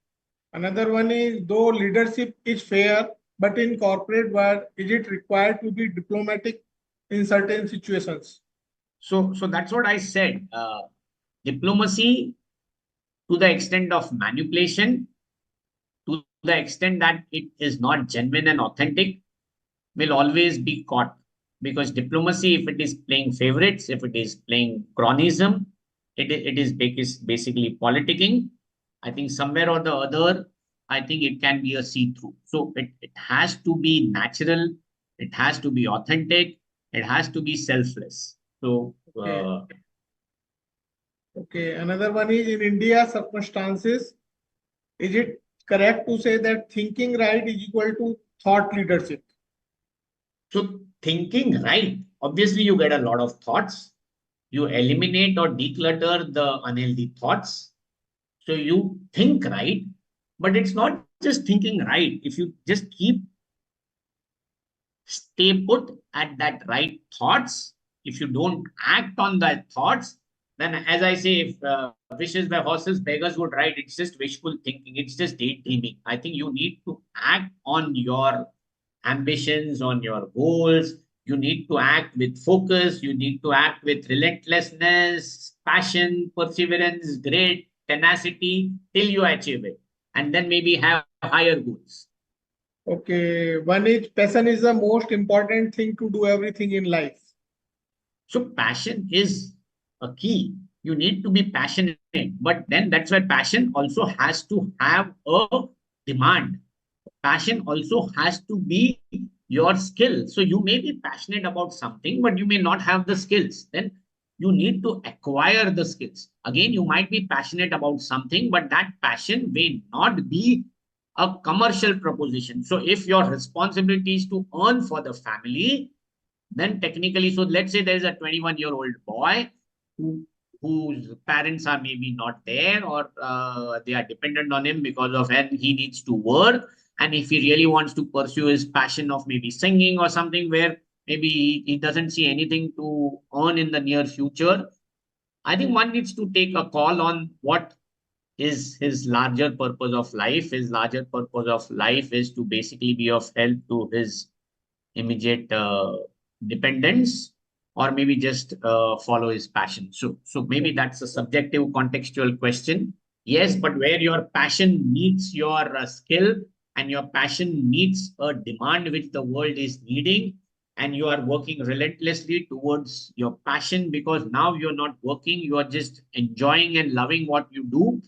Another one is, though leadership is fair, but in corporate world, is it required to be diplomatic in certain situations?
So that's what I said. Diplomacy to the extent of manipulation, to the extent that it is not genuine and authentic, will always be caught. Because diplomacy, if it is playing favorites, if it is playing cronyism, it is basically politicking. I think somewhere or the other, I think it can be a see-through. So it has to be natural, it has to be authentic, it has to be selfless. So
Okay, another one is in India circumstances. Is it correct to say that thinking right is equal to thought leadership?
So thinking right, obviously you get a lot of thoughts. You eliminate or declutter the unhealthy thoughts. So you think right, but it's not just thinking right. If you just stay put at that right thoughts, if you don't act on that thoughts, then as I say, if wishes were horses, beggars would ride. It's just wishful thinking. It's just daydreaming. I think you need to act on your ambitions, on your goals. You need to act with focus. You need to act with relentlessness, passion, perseverance, grit, tenacity till you achieve it. And then maybe have higher goals.
Okay, one is passion is the most important thing to do everything in life.
So passion is a key. You need to be passionate, but then that's where passion also has to have a demand. Passion also has to be your skill. So you may be passionate about something, but you may not have the skills. Then you need to acquire the skills. Again, you might be passionate about something, but that passion may not be a commercial proposition. So if your responsibility is to earn for the family, then technically, so let's say there is a 21-year-old boy whose parents are maybe not there, or they are dependent on him because of when he needs to work. And if he really wants to pursue his passion of maybe singing or something where maybe he doesn't see anything to earn in the near future, I think one needs to take a call on what is his larger purpose of life. His larger purpose of life is to basically be of help to his immediate dependence, or maybe just follow his passion. So maybe that's a subjective contextual question. Yes, but where your passion meets your skill, and your passion meets a demand which the world is needing, and you are working relentlessly towards your passion, because now you're not working, you are just enjoying and loving what you do,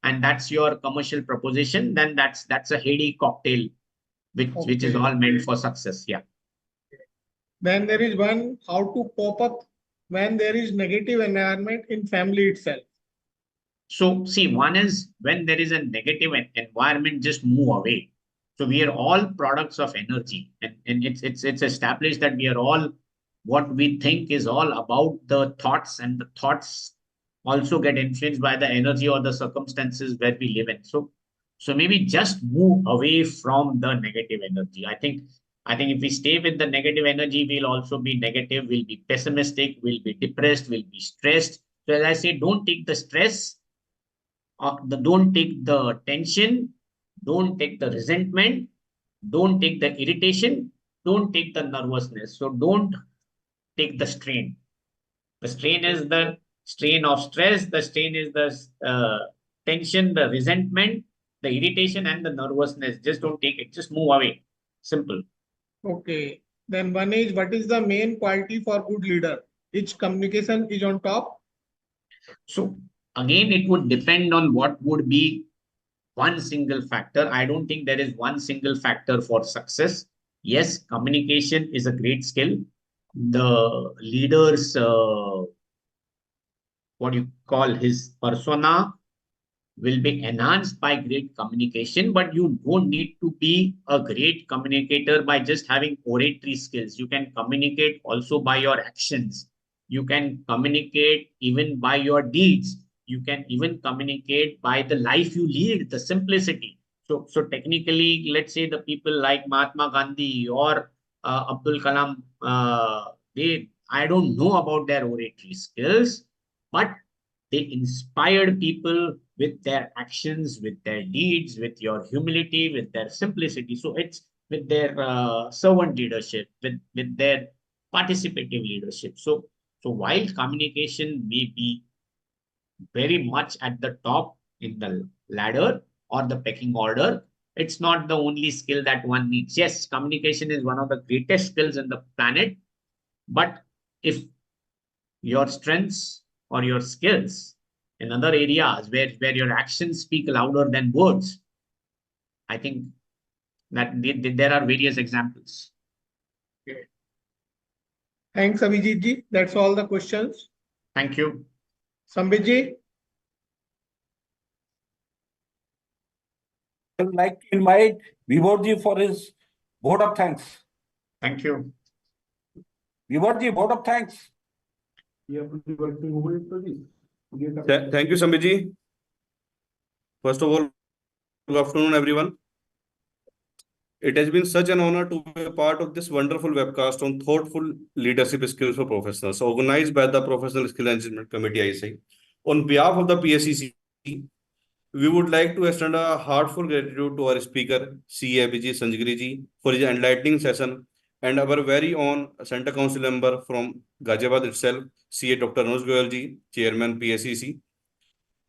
and that's your commercial proposition, then that's a heady cocktail which is all meant for success. Yeah.
Then there is one, how to cope up when there is negative environment in family itself.
So see, one is when there is a negative environment, just move away. So we are all products of energy, and it's established that we are all, what we think is all about the thoughts, and the thoughts also get influenced by the energy or the circumstances where we live in. So maybe just move away from the negative energy. I think if we stay with the negative energy, we'll also be negative, we'll be pessimistic, we'll be depressed, we'll be stressed. So as I say, don't take the stress, don't take the tension, don't take the resentment, don't take the irritation, don't take the nervousness. So don't take the strain. The strain is the strain of stress, the strain is the tension, the resentment, the irritation, and the nervousness. Just don't take it, just move away. Simple.
Okay. Then one is, what is the main quality for good leader? Each communication is on top.
So again, it would depend on what would be one single factor. I don't think there is one single factor for success. Yes, communication is a great skill. The leader's, what you call his persona, will be enhanced by great communication, but you don't need to be a great communicator by just having oratory skills. You can communicate also by your actions. You can communicate even by your deeds. You can even communicate by the life you lead, the simplicity. So technically, let's say the people like Mahatma Gandhi or Abdul Kalam, I don't know about their oratory skills, but they inspired people with their actions, with their deeds, with your humility, with their simplicity. So it's with their servant leadership, with their participative leadership. So while communication may be very much at the top in the ladder or the pecking order, it's not the only skill that one needs. Yes, communication is one of the greatest skills in the planet, but if your strengths or your skills in other areas where your actions speak louder than words, I think that there are various examples.
Thanks, Abhijit ji. That's all the questions.
Thank you.
Sambit ji.
I would like to invite Vibhodji for his vote of thanks.
Thank you.
Vibhodji, vote of thanks.
Thank you, Sambiji. First of all, good afternoon, everyone. It has been such an honor to be a part of this wonderful webcast on thoughtful leadership skills for professionals, organized by the Professional Skill Enhancement Committee, ISI. On behalf of the PSCC, we would like to extend a heartfelt gratitude to our speaker, CA Abhijit Sanjgiri ji, for his enlightening session, and our very own Center Council member from Ghaziabad itself, CA Dr. Anuj Goyal ji, Chairman PSCC,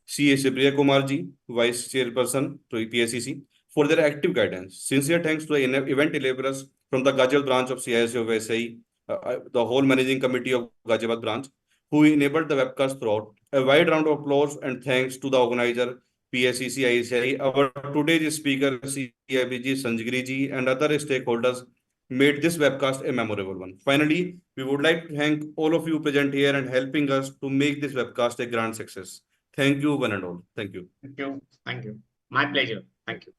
CA Supriya Kumar ji, Vice Chairperson to PSCC, for their active guidance. Sincere thanks to the event enablers from the Ghaziabad branch of CISO of SI, the whole managing committee of Ghaziabad branch, who enabled the webcast throughout. A wide round of applause and thanks to the organizer, PSCC ISI, our today's speaker, CIBG Sanjgiri ji, and other stakeholders made this webcast a memorable one. Finally, we would like to thank all of you present here and helping us to make this webcast a grand success. Thank you, one and all. Thank you.
Thank you. Thank you. My pleasure. Thank you.